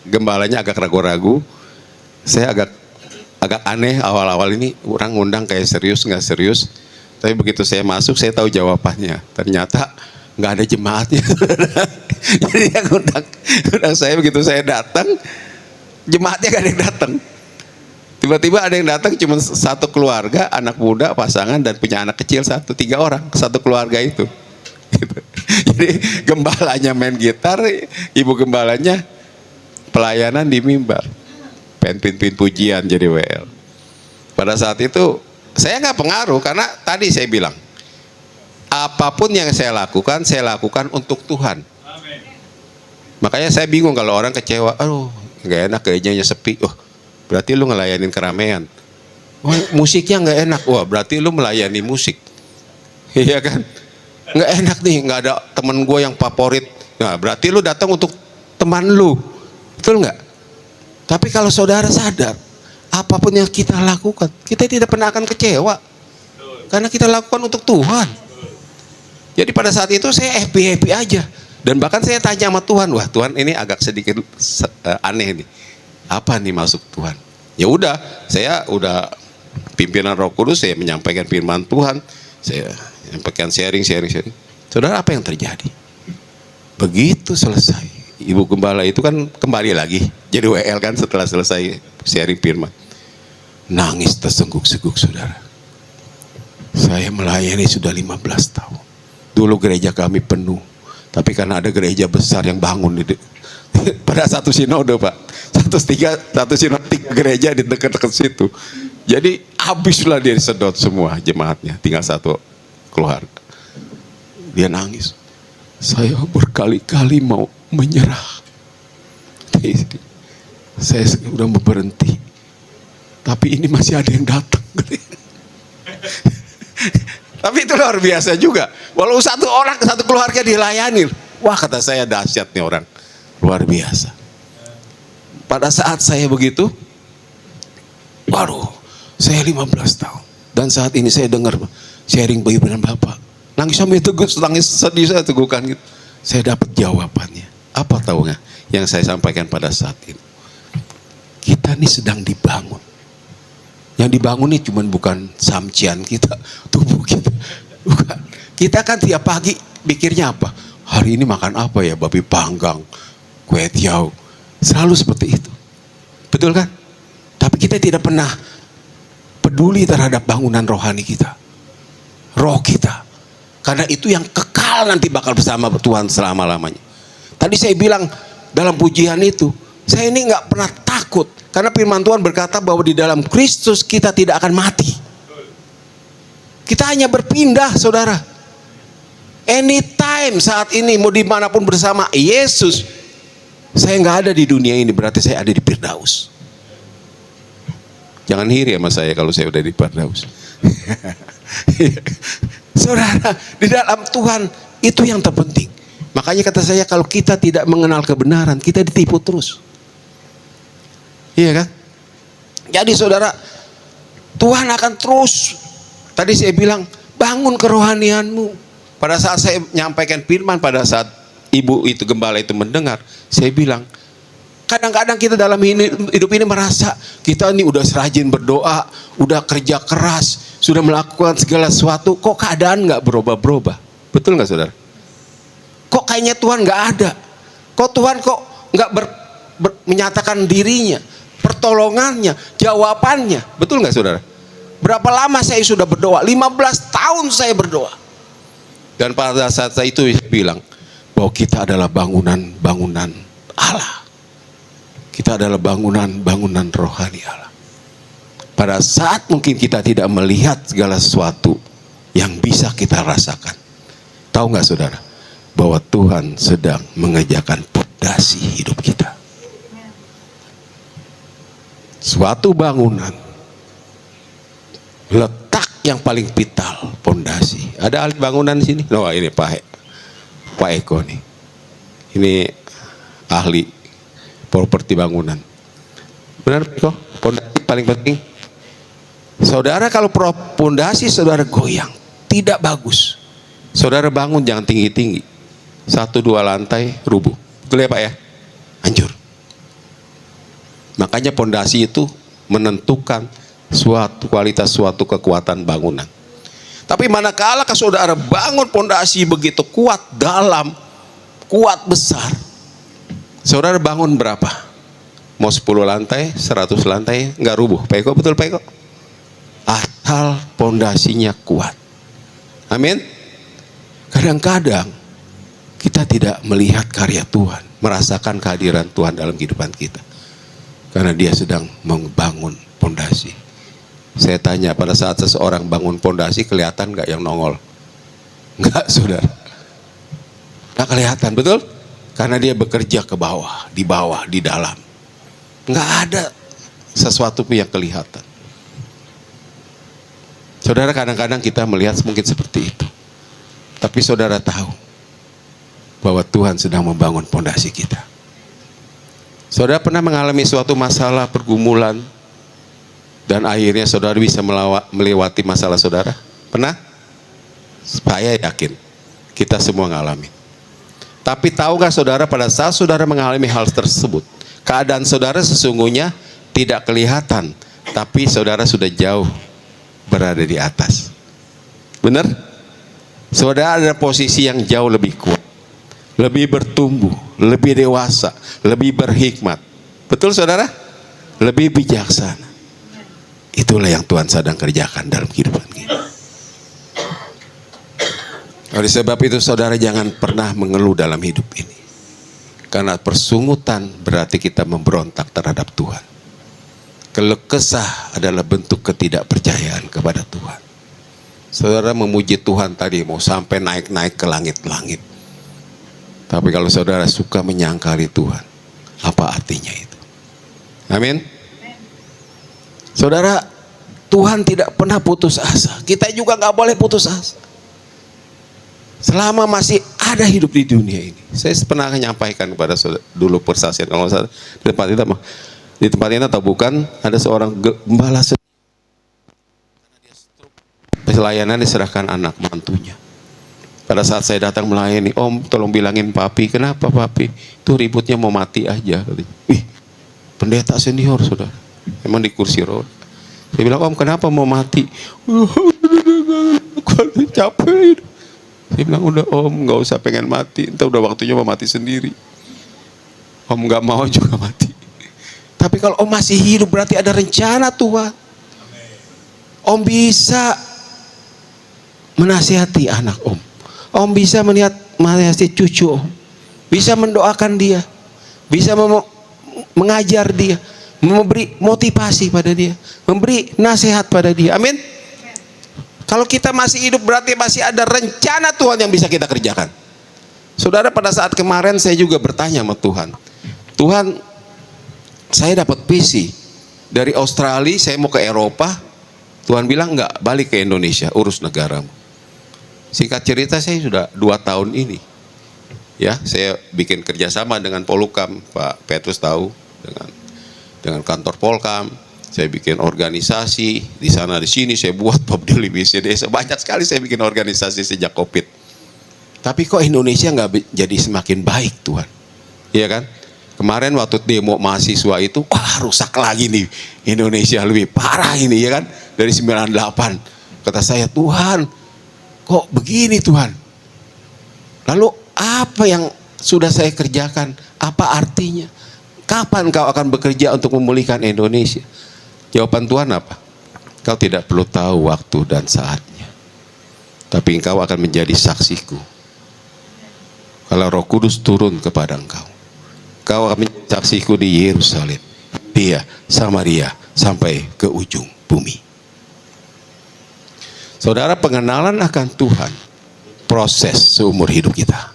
gembalanya agak ragu-ragu. Saya agak aneh awal-awal ini, orang ngundang kayak serius nggak serius. Tapi begitu saya masuk, saya tahu jawabannya. Ternyata nggak ada jemaatnya. Jadi yang ngundang saya, begitu saya datang, jemaatnya nggak ada yang datang. Tiba-tiba ada yang datang cuma satu keluarga, anak muda, pasangan, dan punya anak kecil 1, 3 orang, satu keluarga itu. Gitu. Jadi gembalanya main gitar, ibu gembalanya pelayanan di mimbar, pimpin pujian jadi WL. Pada saat itu saya nggak pengaruh, karena tadi saya bilang, apapun yang saya lakukan untuk Tuhan. Amen. Makanya saya bingung kalau orang kecewa, aduh nggak enak gerejanya sepi. Oh, berarti lu ngelayanin keramaian. Oh, musiknya nggak enak. Wah, berarti lu melayani musik. Iya kan? Nggak enak nih, nggak ada teman gue yang favorit. Nah, berarti lu datang untuk teman lu. Betul nggak? Tapi kalau saudara sadar, apapun yang kita lakukan, kita tidak pernah akan kecewa. Karena kita lakukan untuk Tuhan. Jadi pada saat itu saya happy aja. Dan bahkan saya tanya sama Tuhan, wah Tuhan ini agak sedikit aneh nih. Apa nih masuk Tuhan? Ya udah, saya udah pimpinan Roh Kudus, saya menyampaikan firman Tuhan, saya menyampaikan sharing. Saudara, apa yang terjadi? Begitu selesai, ibu gembala itu kan kembali lagi jadi WL kan setelah selesai sharing firman. Nangis tersengguk-sengguk saudara. Saya melayani sudah 15 tahun. Dulu gereja kami penuh, tapi karena ada gereja besar yang bangun pada satu sinode Pak, satu sinode 3 gereja di dekat-dekat situ. Jadi habislah dia disedot semua jemaatnya, tinggal satu keluarga. Dia nangis. Saya berkali-kali mau menyerah. Saya sudah mau berhenti, tapi ini masih ada yang datang. Tapi itu luar biasa juga. Walau satu orang, satu keluarga dilayani. Wah, kata saya, dahsyat nih orang. Luar biasa. Pada saat saya begitu, waduh, saya 15 tahun. Dan saat ini saya dengar sharing pimpinan Bapak. Nangis sampai tegus, nangis sedih saya teguhkan gitu. Saya dapat jawabannya. Apa tahu nggak yang saya sampaikan pada saat itu? Kita ini sedang dibangun. Yang dibangun ini cuma bukan samcian kita, tubuh kita. Bukan. Kita kan tiap pagi pikirnya apa? Hari ini makan apa ya? Babi panggang, kue tiaw. Selalu seperti itu. Betul kan? Tapi kita tidak pernah peduli terhadap bangunan rohani kita. Roh kita. Karena itu yang kekal nanti bakal bersama Tuhan selama-lamanya. Tadi saya bilang dalam pujian itu, saya ini nggak pernah takut. Karena firman Tuhan berkata bahwa di dalam Kristus kita tidak akan mati. Kita hanya berpindah, saudara. Anytime saat ini, mau dimanapun bersama Yesus. Saya nggak ada di dunia ini, berarti saya ada di Firdaus. Jangan iri sama saya kalau saya udah di Firdaus. Saudara, di dalam Tuhan itu yang terpenting. Makanya kata saya, kalau kita tidak mengenal kebenaran, kita ditipu terus. Iya kan? Jadi saudara, Tuhan akan terus, tadi saya bilang, bangun kerohanianmu. Pada saat saya menyampaikan firman, pada saat ibu itu, gembala itu mendengar, saya bilang, kadang-kadang kita dalam hidup ini merasa kita ini udah serajin berdoa, udah kerja keras, sudah melakukan segala sesuatu, kok keadaan nggak berubah-berubah. Betul nggak saudara? Kok kayaknya Tuhan nggak ada? Kok Tuhan kok nggak menyatakan dirinya, pertolongannya, jawabannya? Betul nggak saudara? Berapa lama saya sudah berdoa? 15 tahun saya berdoa. Dan pada saat itu saya bilang bahwa kita adalah bangunan Allah. Kita adalah bangunan rohani Allah. Pada saat mungkin kita tidak melihat segala sesuatu yang bisa kita rasakan. Tahu nggak saudara? Bahwa Tuhan sedang mengerjakan pondasi hidup kita. Suatu bangunan, letak yang paling vital, pondasi. Ada ahli bangunan di sini? Oh, ini Pak Eko nih. Ini ahli properti bangunan. Benar Pak Eko? Pondasi paling penting. Saudara, kalau pondasi saudara goyang, tidak bagus. Saudara bangun jangan tinggi-tinggi. 1-2 lantai rubuh. Betul ya Pak ya? Hancur. Makanya pondasi itu menentukan suatu kualitas, suatu kekuatan bangunan. Tapi manakala saudara bangun pondasi begitu kuat, dalam, kuat, besar, saudara bangun berapa? Mau 10 lantai, 100 lantai, nggak rubuh. Pak Eko, betul Pak Eko? Asal pondasinya kuat. Amin. Kadang-kadang kita tidak melihat karya Tuhan, merasakan kehadiran Tuhan dalam kehidupan kita, karena Dia sedang membangun pondasi. Saya tanya, pada saat seseorang bangun pondasi, kelihatan nggak yang nongol? Nggak saudara, nggak kelihatan, betul? Karena dia bekerja ke bawah, di dalam. Nggak ada sesuatu pun yang kelihatan. Saudara, kadang-kadang kita melihat mungkin seperti itu. Tapi saudara tahu bahwa Tuhan sedang membangun pondasi kita. Saudara pernah mengalami suatu masalah, pergumulan, dan akhirnya saudara bisa melewati masalah saudara? Pernah? Saya yakin kita semua mengalami. Tapi tahu nggak saudara, pada saat saudara mengalami hal tersebut, keadaan saudara sesungguhnya tidak kelihatan, tapi saudara sudah jauh berada di atas. Benar? Saudara ada posisi yang jauh lebih kuat, lebih bertumbuh, lebih dewasa, lebih berhikmat. Betul saudara? Lebih bijaksana. Itulah yang Tuhan sedang kerjakan dalam kehidupan kita. Oleh sebab itu saudara jangan pernah mengeluh dalam hidup ini. Karena persungutan berarti kita memberontak terhadap Tuhan. Keluh kesah adalah bentuk ketidakpercayaan kepada Tuhan. Saudara memuji Tuhan tadi mau sampai naik-naik ke langit-langit. Tapi kalau saudara suka menyangkali Tuhan, apa artinya itu? Amin. Saudara, Tuhan tidak pernah putus asa. Kita juga nggak boleh putus asa. Selama masih ada hidup di dunia ini. Saya pernah menyampaikan kepada saudara dulu persaksian, kalau nggak salah di tempat ini atau bukan, ada seorang gembala pelayanan diserahkan anak mantunya. Pada saat saya datang melayani, Om tolong bilangin papi, kenapa papi? Itu ributnya mau mati aja. Wih, pendeta senior saudara, emang di kursi roda. Saya bilang, Om kenapa mau mati? Capek. Saya bilang, udah Om nggak usah pengen mati, entah udah waktunya mau mati sendiri. Om nggak mau juga mati. Tapi kalau Om masih hidup berarti ada rencana Tuhan. Om bisa menasihati anak Om. Om bisa melihat menasihati cucu Om. Bisa mendoakan dia. Bisa mengajar dia. Memberi motivasi pada dia. Memberi nasihat pada dia. Amin. Kalau kita masih hidup berarti masih ada rencana Tuhan yang bisa kita kerjakan. Saudara, pada saat kemarin saya juga bertanya sama Tuhan. Tuhan, saya dapat visi. Dari Australia saya mau ke Eropa, Tuhan bilang enggak, balik ke Indonesia, urus negaramu. Singkat cerita saya sudah 2 tahun ini. Ya, saya bikin kerjasama dengan Polhukam, Pak Petrus tahu, dengan kantor Polkam. Saya bikin organisasi di sana di sini, saya buat Popdeli BCD, banyak sekali saya bikin organisasi sejak Covid. Tapi kok Indonesia nggak jadi semakin baik, Tuhan? Iya kan? Kemarin waktu demo mahasiswa itu, wah rusak lagi nih Indonesia, lebih parah ini ya kan? Dari 98. Kata saya, Tuhan, kok begini Tuhan? Lalu apa yang sudah saya kerjakan? Apa artinya? Kapan kau akan bekerja untuk memulihkan Indonesia? Jawaban Tuhan apa? Kau tidak perlu tahu waktu dan saatnya. Tapi engkau akan menjadi saksiku. Kalau Roh Kudus turun kepada engkau. Kau akan menjadi saksiku di Yerusalem, Dia, Samaria, sampai ke ujung bumi. Saudara, pengenalan akan Tuhan proses seumur hidup kita.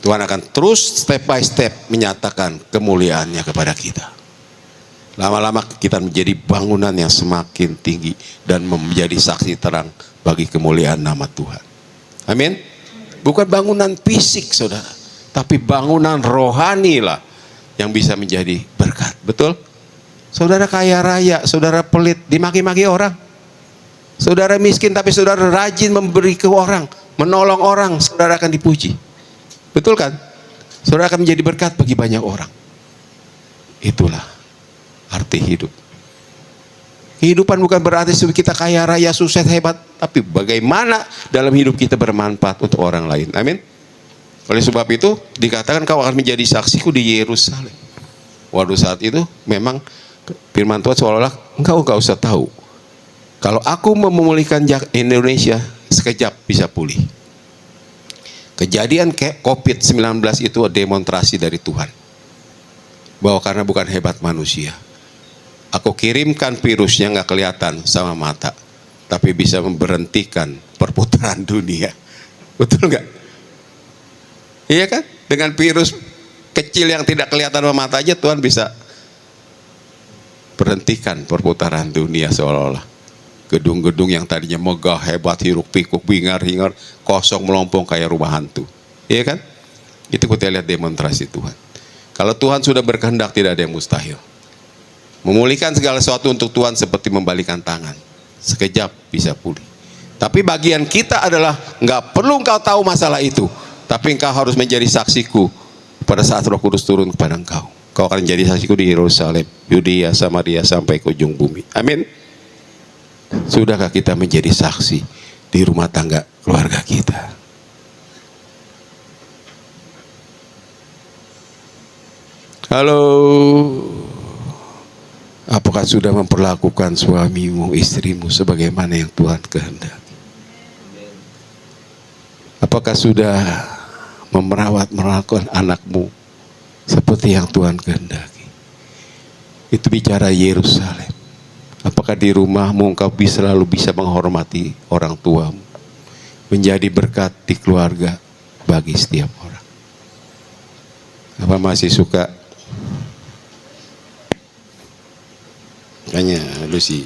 Tuhan akan terus step by step menyatakan kemuliaannya kepada kita. Lama-lama kita menjadi bangunan yang semakin tinggi dan menjadi saksi terang bagi kemuliaan nama Tuhan. Amin. Bukan bangunan fisik, saudara, tapi bangunan rohani lah yang bisa menjadi berkat. Betul? Saudara kaya raya, saudara pelit, dimaki-maki orang. Saudara miskin tapi saudara rajin memberi ke orang, menolong orang, saudara akan dipuji. Betul kan? Saudara akan menjadi berkat bagi banyak orang. Itulah arti hidup. Kehidupan bukan berarti kita kaya raya, sukses, hebat, tapi bagaimana dalam hidup kita bermanfaat untuk orang lain. Amin. Oleh sebab itu dikatakan kau akan menjadi saksiku di Yerusalem. Waduh, saat itu memang firman Tuhan seolah-olah engkau enggak usah tahu. Kalau aku memulihkan Indonesia, sekejap bisa pulih. Kejadian kayak COVID-19 itu demonstrasi dari Tuhan. Bahwa karena bukan hebat manusia. Aku kirimkan virusnya nggak kelihatan sama mata. Tapi bisa memberhentikan perputaran dunia. Betul nggak? Iya kan? Dengan virus kecil yang tidak kelihatan sama mata aja Tuhan bisa berhentikan perputaran dunia seolah-olah. Gedung-gedung yang tadinya megah, hebat, hiruk pikuk, bingar-hingar, kosong melompong kayak rumah hantu. Iya kan? Itu kita lihat demonstrasi Tuhan. Kalau Tuhan sudah berkehendak tidak ada yang mustahil. Memulihkan segala sesuatu untuk Tuhan seperti membalikan tangan. Sekejap bisa pulih. Tapi bagian kita adalah nggak perlu engkau tahu masalah itu. Tapi engkau harus menjadi saksiku pada saat Roh Kudus turun kepada engkau. Kau akan menjadi saksiku di Yerusalem, Yudea, Samaria, sampai ke ujung bumi. Amin. Sudahkah kita menjadi saksi di rumah tangga keluarga kita? Halo. Apakah sudah memperlakukan suamimu, istrimu sebagaimana yang Tuhan kehendaki? Apakah sudah merawat anakmu seperti yang Tuhan kehendaki? Itu bicara Yerusalem. Apakah di rumahmu engkau selalu bisa menghormati orang tuamu? Menjadi berkat di keluarga bagi setiap orang. Apa masih suka? Kayaknya Lucy.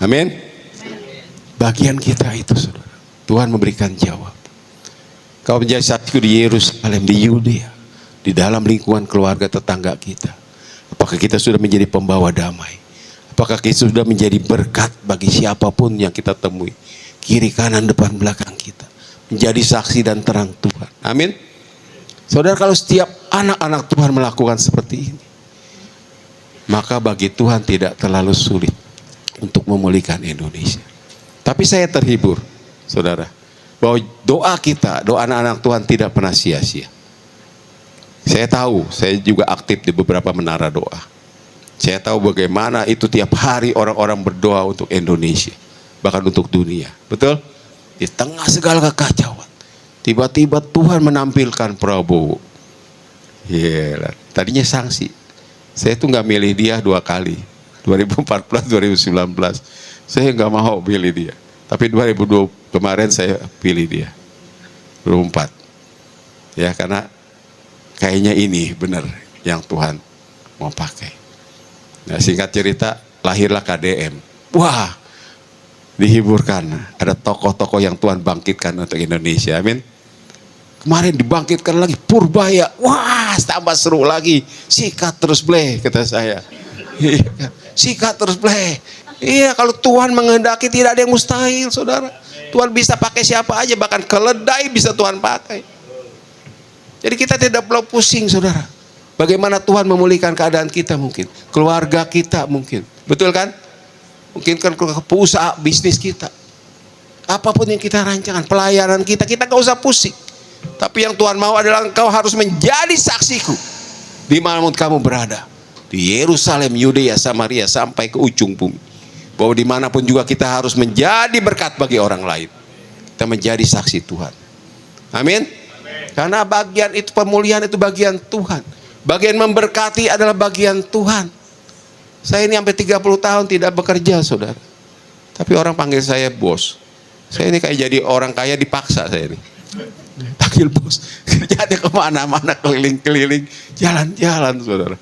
Amin. Bagian kita itu, saudara. Tuhan memberikan jawab. Kau menjadi saksiku di Yerusalem, di Yudea, di dalam lingkungan keluarga tetangga kita. Apakah kita sudah menjadi pembawa damai? Apakah kita sudah menjadi berkat bagi siapapun yang kita temui? Kiri, kanan, depan, belakang kita. Menjadi saksi dan terang Tuhan. Amin. Saudara, kalau setiap anak-anak Tuhan melakukan seperti ini, maka bagi Tuhan tidak terlalu sulit untuk memulihkan Indonesia. Tapi saya terhibur, saudara, bahwa doa kita, doa anak-anak Tuhan tidak pernah sia-sia. Saya tahu, saya juga aktif di beberapa menara doa. Saya tahu bagaimana itu tiap hari orang-orang berdoa untuk Indonesia, bahkan untuk dunia. Betul? Di tengah segala kekacauan, tiba-tiba Tuhan menampilkan Prabowo. Yelah, tadinya sanksi. Saya tuh nggak milih dia 2 kali, 2014, 2019. Saya nggak mau pilih dia. Tapi 2020 kemarin saya pilih dia, 2024. Ya, karena kayaknya ini benar yang Tuhan mau pakai. Nah, singkat cerita, lahirlah KDM. Wah, dihiburkan. Ada tokoh-tokoh yang Tuhan bangkitkan untuk Indonesia. Amin. Kemarin dibangkitkan lagi Purbaya. Wah, tambah seru lagi. Sikat terus bleh, kata saya. Sikat terus bleh. Iya, kalau Tuhan menghendaki tidak ada yang mustahil, saudara. Tuhan bisa pakai siapa aja, bahkan keledai bisa Tuhan pakai. Jadi kita tidak perlu pusing, saudara. Bagaimana Tuhan memulihkan keadaan kita mungkin, keluarga kita mungkin, betul kan? Mungkin kan usaha bisnis kita, apapun yang kita rancangkan, pelayanan kita gak usah pusing. Tapi yang Tuhan mau adalah engkau harus menjadi saksiku dimanapun kamu berada, di Yerusalem, Yudea, Samaria, sampai ke ujung bumi. Bahwa dimanapun juga kita harus menjadi berkat bagi orang lain. Kita menjadi saksi Tuhan. Amin. Karena bagian itu, pemulihan itu bagian Tuhan. Bagian memberkati adalah bagian Tuhan. Saya ini sampai 30 tahun tidak bekerja, saudara. Tapi orang panggil saya bos. Saya ini kayak jadi orang kaya dipaksa saya ini. Panggil bos. Kerjanya kemana-mana, keliling-keliling, jalan-jalan, saudara.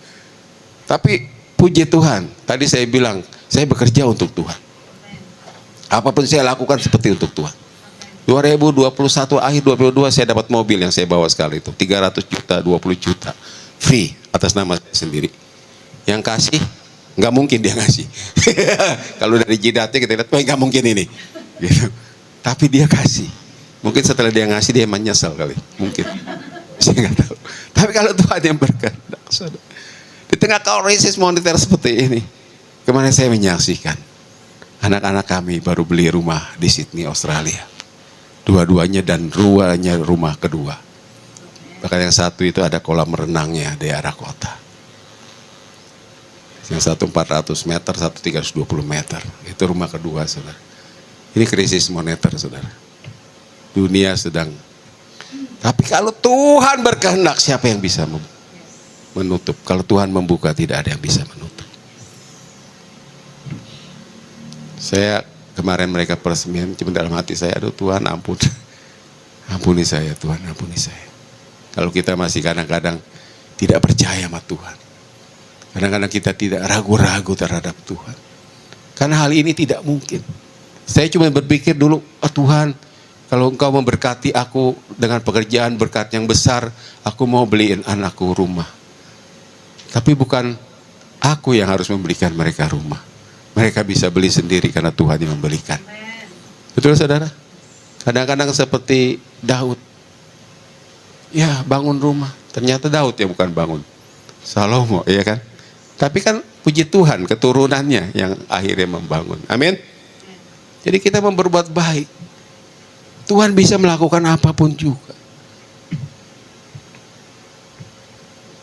Tapi puji Tuhan, tadi saya bilang, saya bekerja untuk Tuhan. Apapun saya lakukan seperti untuk Tuhan. 2021 akhir 2022 saya dapat mobil yang saya bawa sekali itu. 300 juta, 20 juta. Free atas nama saya sendiri. Yang kasih, nggak mungkin dia ngasih. Kalau dari jidatnya kita lihat, wah nggak mungkin ini. Gitu. Tapi dia kasih. Mungkin setelah dia ngasih dia menyesal kali. Mungkin. Saya nggak tahu. Tapi kalau Tuhan yang berkehendak, di tengah krisis moneter seperti ini, kemarin saya menyaksikan anak-anak kami baru beli rumah di Sydney, Australia. Dua-duanya dan rumah kedua. Bahkan yang satu itu ada kolam renangnya di daerah kota. Yang satu 400 meter, satu 320 meter. Itu rumah kedua, saudara. Ini krisis moneter, saudara. Dunia sedang. Tapi kalau Tuhan berkehendak, siapa yang bisa menutup? Kalau Tuhan membuka, tidak ada yang bisa menutup. Saya kemarin mereka peresmian, cuma dalam hati saya, aduh Tuhan ampun. Ampuni saya, Tuhan ampuni saya. Kalau kita masih kadang-kadang tidak percaya sama Tuhan. Kadang-kadang kita tidak ragu-ragu terhadap Tuhan. Karena hal ini tidak mungkin. Saya cuma berpikir dulu, oh Tuhan, kalau Engkau memberkati aku dengan pekerjaan berkat yang besar, aku mau beliin anakku rumah. Tapi bukan aku yang harus membelikan mereka rumah. Mereka bisa beli sendiri karena Tuhan yang membelikan. Betul, saudara? Kadang-kadang seperti Daud. Ya, bangun rumah. Ternyata Daud yang bukan bangun. Salomo, ya kan? Tapi kan puji Tuhan, keturunannya yang akhirnya membangun. Amin. Jadi kita berbuat baik. Tuhan bisa melakukan apapun juga.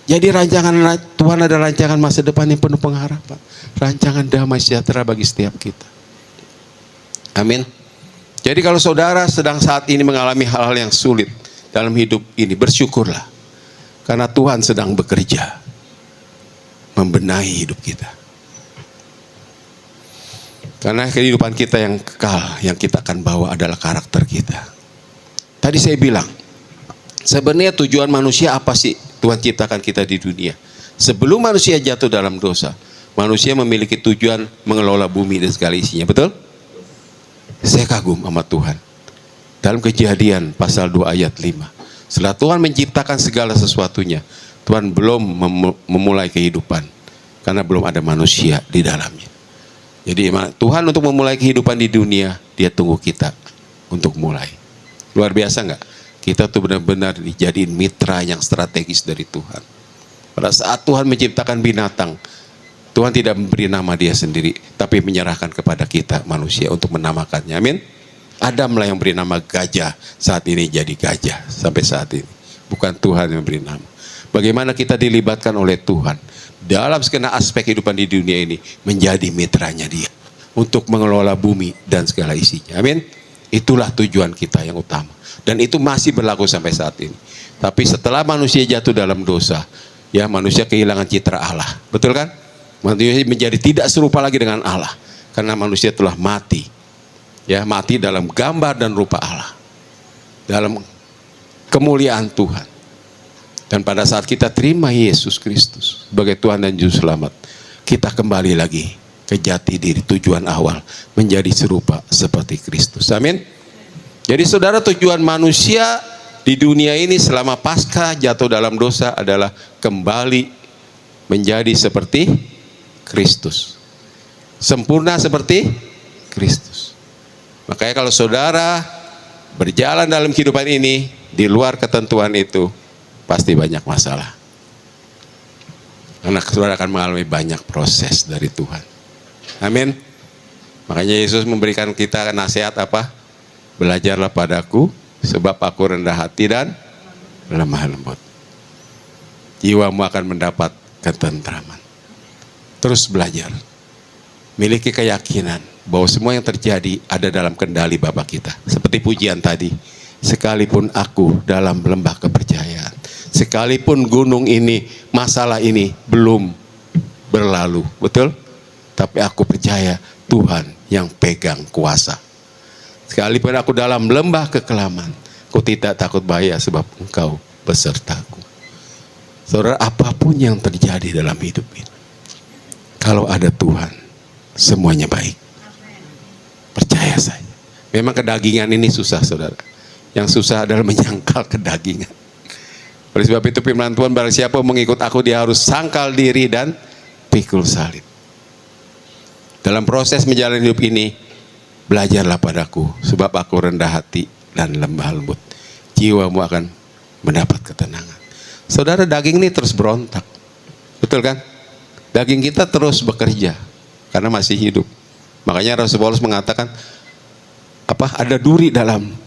Jadi rancangan Tuhan adalah rancangan masa depan yang penuh pengharapan. Rancangan damai sejahtera bagi setiap kita. Amin. Jadi kalau saudara sedang saat ini mengalami hal-hal yang sulit dalam hidup ini, bersyukurlah. Karena Tuhan sedang bekerja membenahi hidup kita. Karena kehidupan kita yang kekal, yang kita akan bawa adalah karakter kita. Tadi saya bilang, sebenarnya tujuan manusia apa sih Tuhan ciptakan kita di dunia? Sebelum manusia jatuh dalam dosa, manusia memiliki tujuan mengelola bumi dan segala isinya, betul? Saya kagum sama Tuhan. Dalam Kejadian pasal 2 ayat 5. Setelah Tuhan menciptakan segala sesuatunya, Tuhan belum memulai kehidupan. Karena belum ada manusia di dalamnya. Jadi Tuhan untuk memulai kehidupan di dunia, Dia tunggu kita untuk mulai. Luar biasa nggak? Kita tuh benar-benar dijadiin mitra yang strategis dari Tuhan. Pada saat Tuhan menciptakan binatang, Tuhan tidak memberi nama Dia sendiri, tapi menyerahkan kepada kita manusia untuk menamakannya. Amin. Adamlah yang beri nama gajah, saat ini jadi gajah sampai saat ini. Bukan Tuhan yang beri nama. Bagaimana kita dilibatkan oleh Tuhan dalam segala aspek kehidupan di dunia ini, menjadi mitranya Dia untuk mengelola bumi dan segala isinya. Amin. Itulah tujuan kita yang utama. Dan itu masih berlaku sampai saat ini. Tapi setelah manusia jatuh dalam dosa, ya manusia kehilangan citra Allah. Betul kan? Manusia menjadi tidak serupa lagi dengan Allah. Karena manusia telah mati. Ya, mati dalam gambar dan rupa Allah. Dalam kemuliaan Tuhan. Dan pada saat kita terima Yesus Kristus sebagai Tuhan dan Juru Selamat, kita kembali lagi ke jati diri, tujuan awal, menjadi serupa seperti Kristus. Amin. Jadi saudara, tujuan manusia di dunia ini selama pasca jatuh dalam dosa adalah kembali menjadi seperti Kristus. Sempurna seperti Kristus. Makanya kalau saudara berjalan dalam kehidupan ini di luar ketentuan itu, pasti banyak masalah. Karena saudara akan mengalami banyak proses dari Tuhan. Amin. Makanya Yesus memberikan kita nasihat apa? Belajarlah padaku, sebab aku rendah hati dan lemah lembut. Jiwamu akan mendapat ketentraman. Terus belajar. Miliki keyakinan bahwa semua yang terjadi ada dalam kendali Bapa kita. Seperti pujian tadi. Sekalipun aku dalam lembah kepercayaan, sekalipun gunung ini, masalah ini belum berlalu, betul? Tapi aku percaya Tuhan yang pegang kuasa. Sekalipun aku dalam lembah kekelaman, aku tidak takut bahaya sebab Engkau besertaku. Saudara, apapun yang terjadi dalam hidup ini, kalau ada Tuhan, semuanya baik. Percaya saja. Memang kedagingan ini susah, saudara. Yang susah adalah menyangkal kedagingan. Oleh sebab itu firman Tuhan, barang siapa mengikut aku, dia harus sangkal diri dan pikul salib. Dalam proses menjalani hidup ini, belajarlah padaku, sebab aku rendah hati dan lemah lembut. Jiwamu akan mendapat ketenangan. Saudara, daging ini terus berontak. Betul kan? Daging kita terus bekerja karena masih hidup. Makanya Rasul Paulus mengatakan, ada duri dalam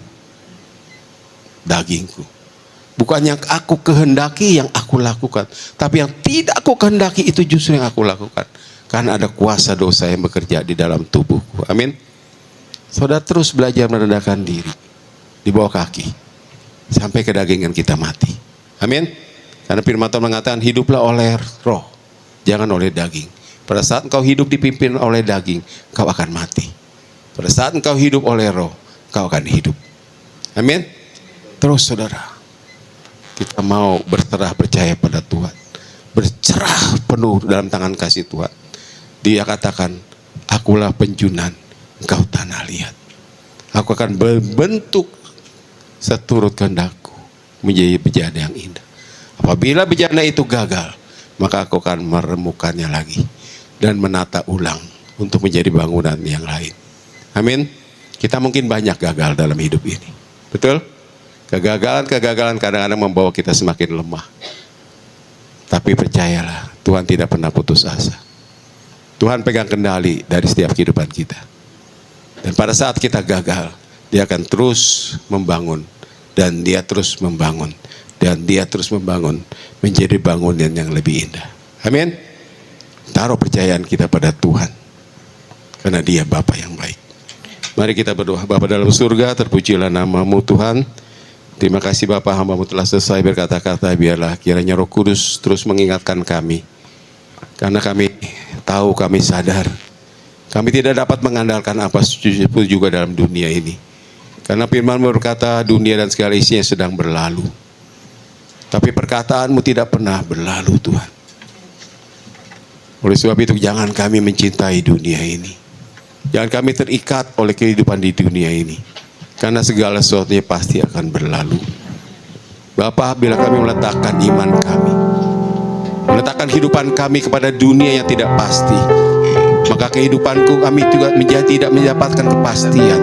dagingku. Bukan yang aku kehendaki yang aku lakukan, tapi yang tidak aku kehendaki itu justru yang aku lakukan. Karena ada kuasa dosa yang bekerja di dalam tubuhku. Amin. Saudara, terus belajar merendahkan diri di bawah kaki sampai kedagingan kita mati. Amin. Karena firman Tuhan mengatakan, hiduplah oleh roh, jangan oleh daging. Pada saat engkau hidup dipimpin oleh daging, kau akan mati. Pada saat engkau hidup oleh roh, kau akan hidup. Amin. Terus saudara, kita mau berserah percaya pada Tuhan, berserah penuh dalam tangan kasih Tuhan. Dia katakan, akulah penjunan, engkau tanah liat. Aku akan berbentuk seturut kehendakku menjadi bejana yang indah. Apabila bejana itu gagal, maka aku akan meremukannya lagi dan menata ulang untuk menjadi bangunan yang lain. Amin. Kita mungkin banyak gagal dalam hidup ini, betul? Kegagalan-kegagalan kadang-kadang membawa kita semakin lemah. Tapi percayalah, Tuhan tidak pernah putus asa. Tuhan pegang kendali dari setiap kehidupan kita. Dan pada saat kita gagal, Dia akan terus membangun. Dan Dia terus membangun. Dan Dia terus membangun menjadi bangunan yang lebih indah. Amin. Taruh percayaan kita pada Tuhan. Karena Dia Bapa yang baik. Mari kita berdoa. Bapa dalam surga, terpujilah nama-Mu Tuhan. Terima kasih Bapa, hamba-Mu telah selesai berkata-kata. Biarlah kiranya Roh Kudus terus mengingatkan kami. Karena kami tahu, kami sadar, kami tidak dapat mengandalkan apa juga dalam dunia ini. Karena firman-Mu berkata, dunia dan segala isinya sedang berlalu. Tapi perkataan-Mu tidak pernah berlalu Tuhan. Oleh sebab itu jangan kami mencintai dunia ini. Jangan kami terikat oleh kehidupan di dunia ini. Karena segala sesuatunya pasti akan berlalu. Bapa, bila kami meletakkan iman kami, meletakkan kehidupan kami kepada dunia yang tidak pasti, maka kehidupanku kami juga tidak mendapatkan kepastian.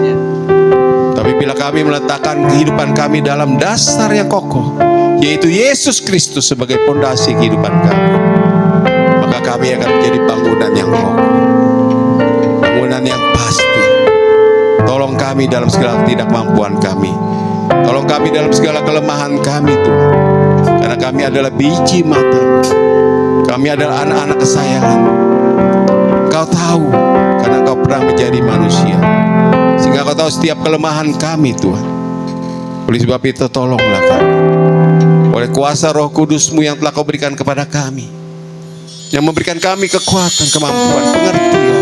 Tapi bila kami meletakkan kehidupan kami dalam dasar yang kokoh, yaitu Yesus Kristus sebagai fondasi kehidupan kami, maka kami akan menjadi bangunan yang kokoh, bangunan yang pasti. Tolong kami dalam segala ketidakmampuan kami. Tolong kami dalam segala kelemahan kami Tuhan. Karena kami adalah biji mata. Kami adalah anak-anak kesayangan. Kau tahu, karena Kau pernah menjadi manusia. Sehingga Kau tahu setiap kelemahan kami Tuhan. Oleh sebab itu tolonglah kami. Oleh kuasa Roh Kudus-Mu yang telah Kau berikan kepada kami. Yang memberikan kami kekuatan, kemampuan, pengertian.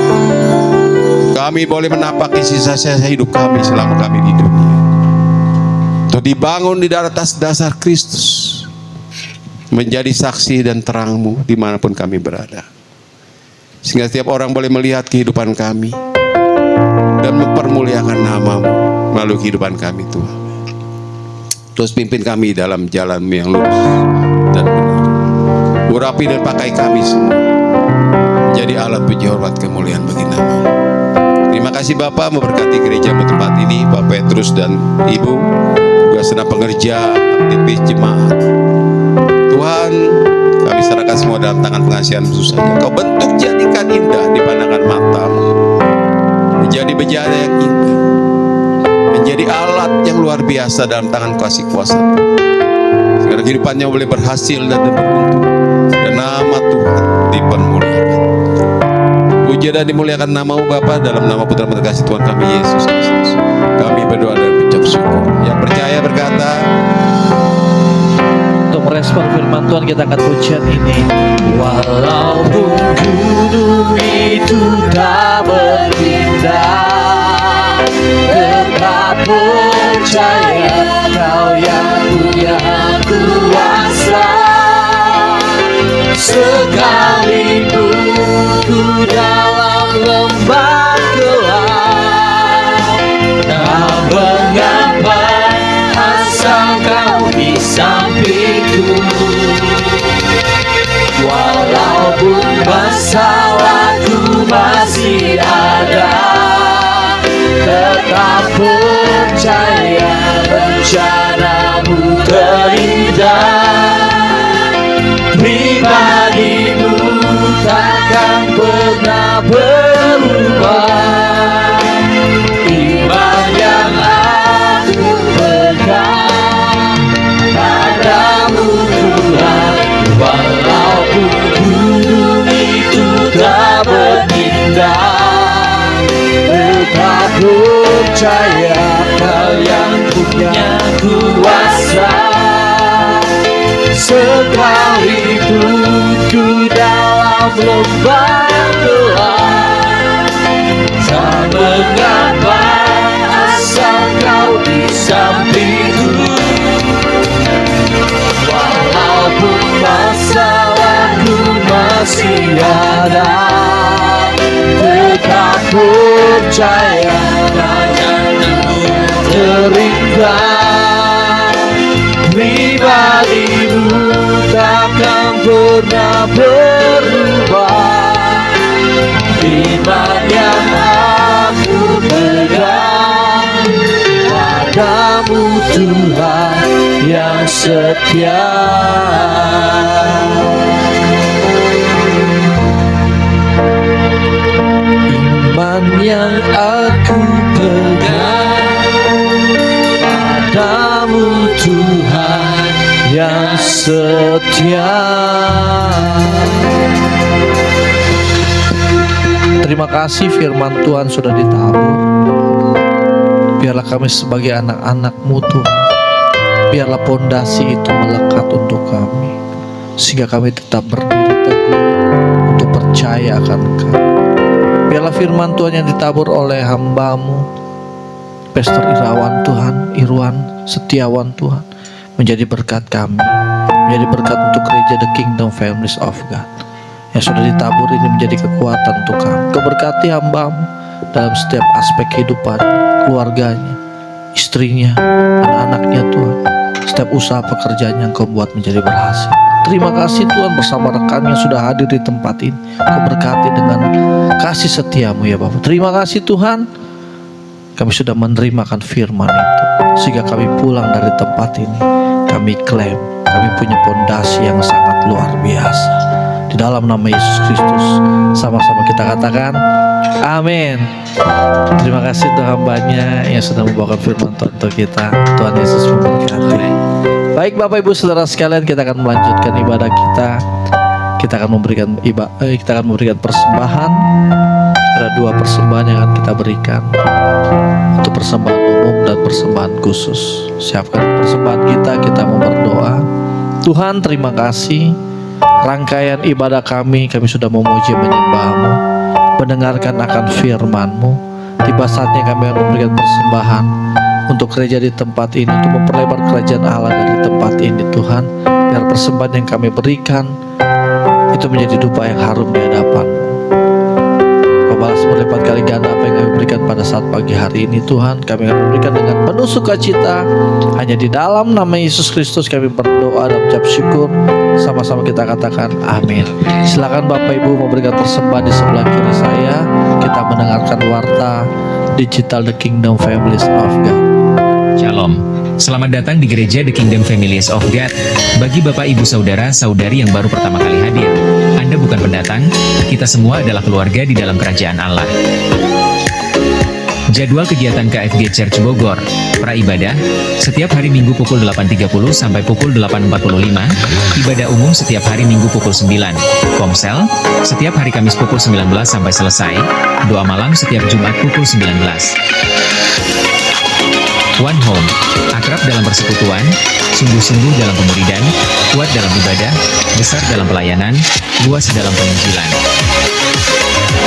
Kami boleh menapaki sisa-sisa hidup kami selama kami di dunia. Untuk dibangun di atas dasar Kristus. menjadi saksi dan terang-Mu dimanapun kami berada. Sehingga setiap orang boleh melihat kehidupan kami dan mempermuliakan nama-Mu melalui kehidupan kami Tuhan. Terus pimpin kami dalam jalan-Mu yang lurus dan benar. Urapi dan pakai kami semua jadi alat puji hormat kemuliaan bagi nama-Mu. Terima kasih Bapak memberkati gereja-Mu tempat ini, Pak Petrus dan Ibu, juga senang pengerja, aktivis jemaat. Tuhan, kami serahkan semua dalam tangan pengasihan-Mu saja. Kau bentuk jadikan indah di pandangan mata-Mu, menjadi bejana yang indah, menjadi alat yang luar biasa dalam tangan kasih kuasa. Sehingga kehidupannya boleh berhasil dan beruntung, dan nama Tuhan dipermuliakan. Puji dan dimuliakan nama-Mu Bapa, dalam nama Putra terkasih Tuhan kami Yesus Kristus. Kami berdoa dan mengucap syukur. Yang percaya berkata, Untuk merespon firman Tuhan kita angkat pujian ini. Walaupun gunung itu tak berpindah, tetap percaya Kau yang punya kuasa. Sekalipun ku dalam lembah gelap, tak mengapa asal Kau di sampingku. Walaupun masalahku masih ada, tetap percaya rencana-Mu terindah. Pribadi-Mu takkan pernah berubah. Iman yang aku pegang padamu Tuhan. Walaupun gunung itu tak berpindah, tetap percaya Kau yang punya kuasa. Sekalipun ku dalam lembah gelap, tak mengapa asal Kau di sampingku. Walaupun masalahku masih ada, tetap percaya rencana-Mu terindah. Pribadi-Mu takkan pernah berubah. Iman yang aku pegang padamu Tuhan yang setia. Iman yang aku pegang padamu Tuhan yang setia. Terima kasih firman Tuhan sudah ditabur. Biarlah kami sebagai anak-anak-Mu Tuhan, biarlah pondasi itu melekat untuk kami, sehingga kami tetap berdiri teguh untuk percaya akan Engkau. Biarlah firman Tuhan yang ditabur oleh hamba-Mu Pastor Irawan Tuhan, Irwan Setiawan Tuhan, menjadi berkat kami, menjadi berkat untuk gereja The Kingdom Families of God yang sudah ditabur ini, menjadi kekuatan untuk kami. Kau berkati hamba-Mu dalam setiap aspek kehidupan, keluarganya, istrinya, anak-anaknya Tuhan, setiap usaha pekerjaannya Engkau buat menjadi berhasil. Terima kasih Tuhan bersama rekan yang sudah hadir di tempat ini. Kau berkati dengan kasih setia-Mu ya Bapak. Terima kasih Tuhan, kami sudah menerimakan firman itu, sehingga kami pulang dari tempat ini, kami klaim kami punya pondasi yang sangat luar biasa. Di dalam nama Yesus Kristus, sama-sama kita katakan amin. Terima kasih untuk hambanya yang sudah membawakan firman Tuhan untuk kita. Tuhan Yesus memberkati. Baik Bapak Ibu Saudara sekalian, kita akan melanjutkan ibadah kita. Kita akan memberikan persembahan. Ada 2 persembahan yang akan kita berikan, untuk persembahan umum dan persembahan khusus. Siapkan persembahan kita mau berdoa. Tuhan, terima kasih, rangkaian ibadah kami sudah memuji menyembah-Mu, mendengarkan akan firman-Mu. Tiba saatnya kami akan memberikan persembahan untuk gereja di tempat ini, untuk memperlebar kerajaan Allah dari tempat ini Tuhan. biar persembahan yang kami berikan itu menjadi dupa yang harum di hadapan. Kau balas berlipat kali ganda apa yang kami berikan pada saat pagi hari ini Tuhan. Kami akan memberikan dengan penuh sukacita. Hanya di dalam nama Yesus Kristus kami berdoa dan ucap syukur. Sama-sama kita katakan amin. Silakan Bapak Ibu memberikan persembahan di sebelah kiri saya. Kita mendengarkan warta digital The Kingdom Families of God. Shalom. Selamat datang di gereja The Kingdom Families of God. Bagi Bapak Ibu Saudara Saudari yang baru pertama kali hadir, Anda bukan pendatang, kita semua adalah keluarga di dalam kerajaan Allah. Jadwal kegiatan KFG Church Bogor, praibadah, setiap hari Minggu pukul 8.30 sampai pukul 8.45, ibadah umum setiap hari Minggu pukul 9, komsel, setiap hari Kamis pukul 19 sampai selesai, doa malam setiap Jumat pukul 19. One Home, akrab dalam persekutuan, sungguh-sungguh dalam pemuridan, kuat dalam ibadah, besar dalam pelayanan, luas dalam penginjilan.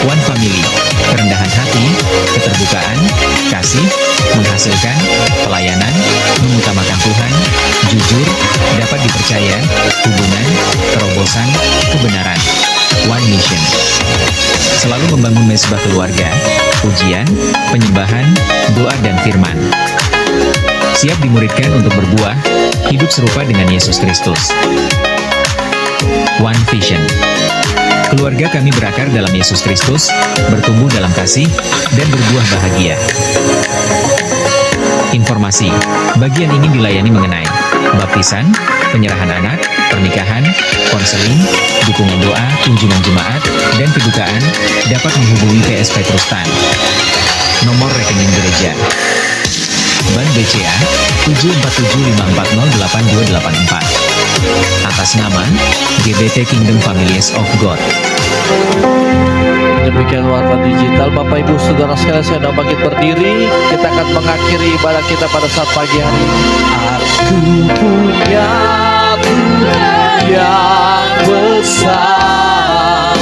One Family, kerendahan hati, keterbukaan, kasih, menghasilkan, pelayanan, mengutamakan Tuhan, jujur, dapat dipercaya, hubungan, terobosan, kebenaran. One Mission, selalu membangun mesbah keluarga, pujian, penyembahan, doa dan firman. Siap dimuridkan untuk berbuah, hidup serupa dengan Yesus Kristus. One Vision, keluarga kami berakar dalam Yesus Kristus, bertumbuh dalam kasih, dan berbuah bahagia. Informasi, bagian ini dilayani mengenai baptisan, penyerahan anak, pernikahan, konseling, dukungan doa, kunjungan jemaat, dan kedukaan, dapat menghubungi PS Petrus Tan. Nomor rekening gereja Bank BCA 747540824 atas nama GBT Kingdom Families of God. Demikian warta digital. Bapak Ibu Saudara sekalian, saya sudah bangkit berdiri. Kita akan mengakhiri ibadah kita pada saat pagi hari ini. Aku punya Tuhan yang besar,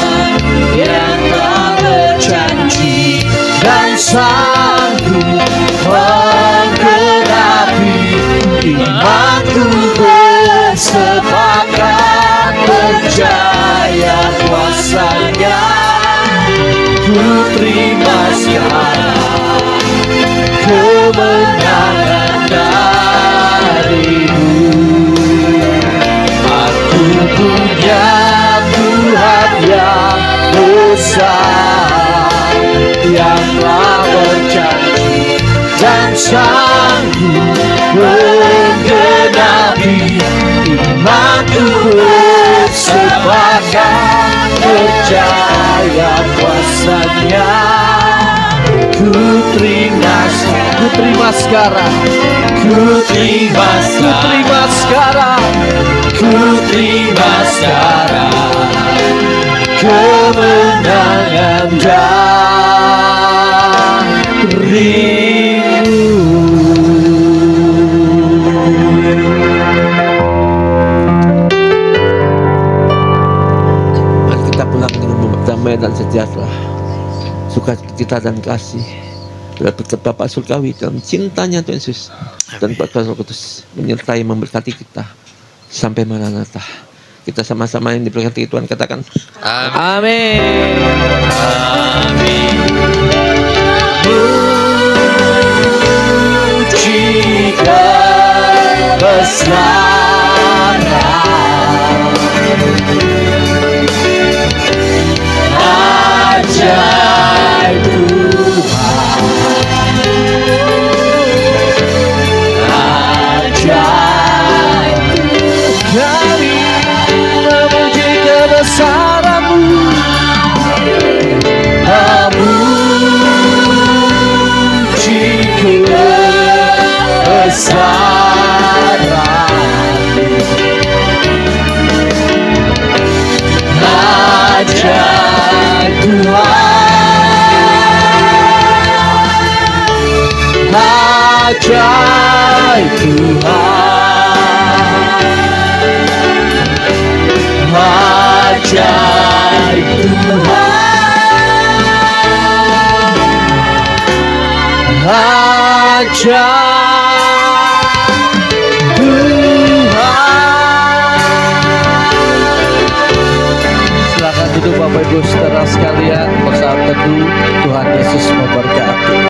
yang tak berjanji dan sanggup menggenapi imanku, bersepakat percaya kuasanya. Ku terima sekarang kemenangan darimu. Aku punya Tuhan yang besar, yang telah berjanji dan sanggup menggenapi imanku, bersepakat percaya kuasanya. Ku terima sekarang, ku terima sekarang, ku terima sekarang kemenangan darimu. Mari kita pulang dengan membawa damai dan sejahtera, sukacita dan kasih. Berkat Bapa Surgawi dalam cintanya Tuhan Yesus dan Roh Kudus menyertai memberkati kita sampai Maranatha. Kita sama-sama yang diberkati Tuhan katakan Amin. Puji kebesaran ajaib Tuhan, ajaib kami memuji kebesaran-Mu, memuji kebesaran-Mu, ajaib Tuhan, ajaib Tuhan, ajaib Tuhan, ajaib Tuhan. Bapak Ibu saudara sekalian, bersaat teduh, Tuhan Yesus memberkati.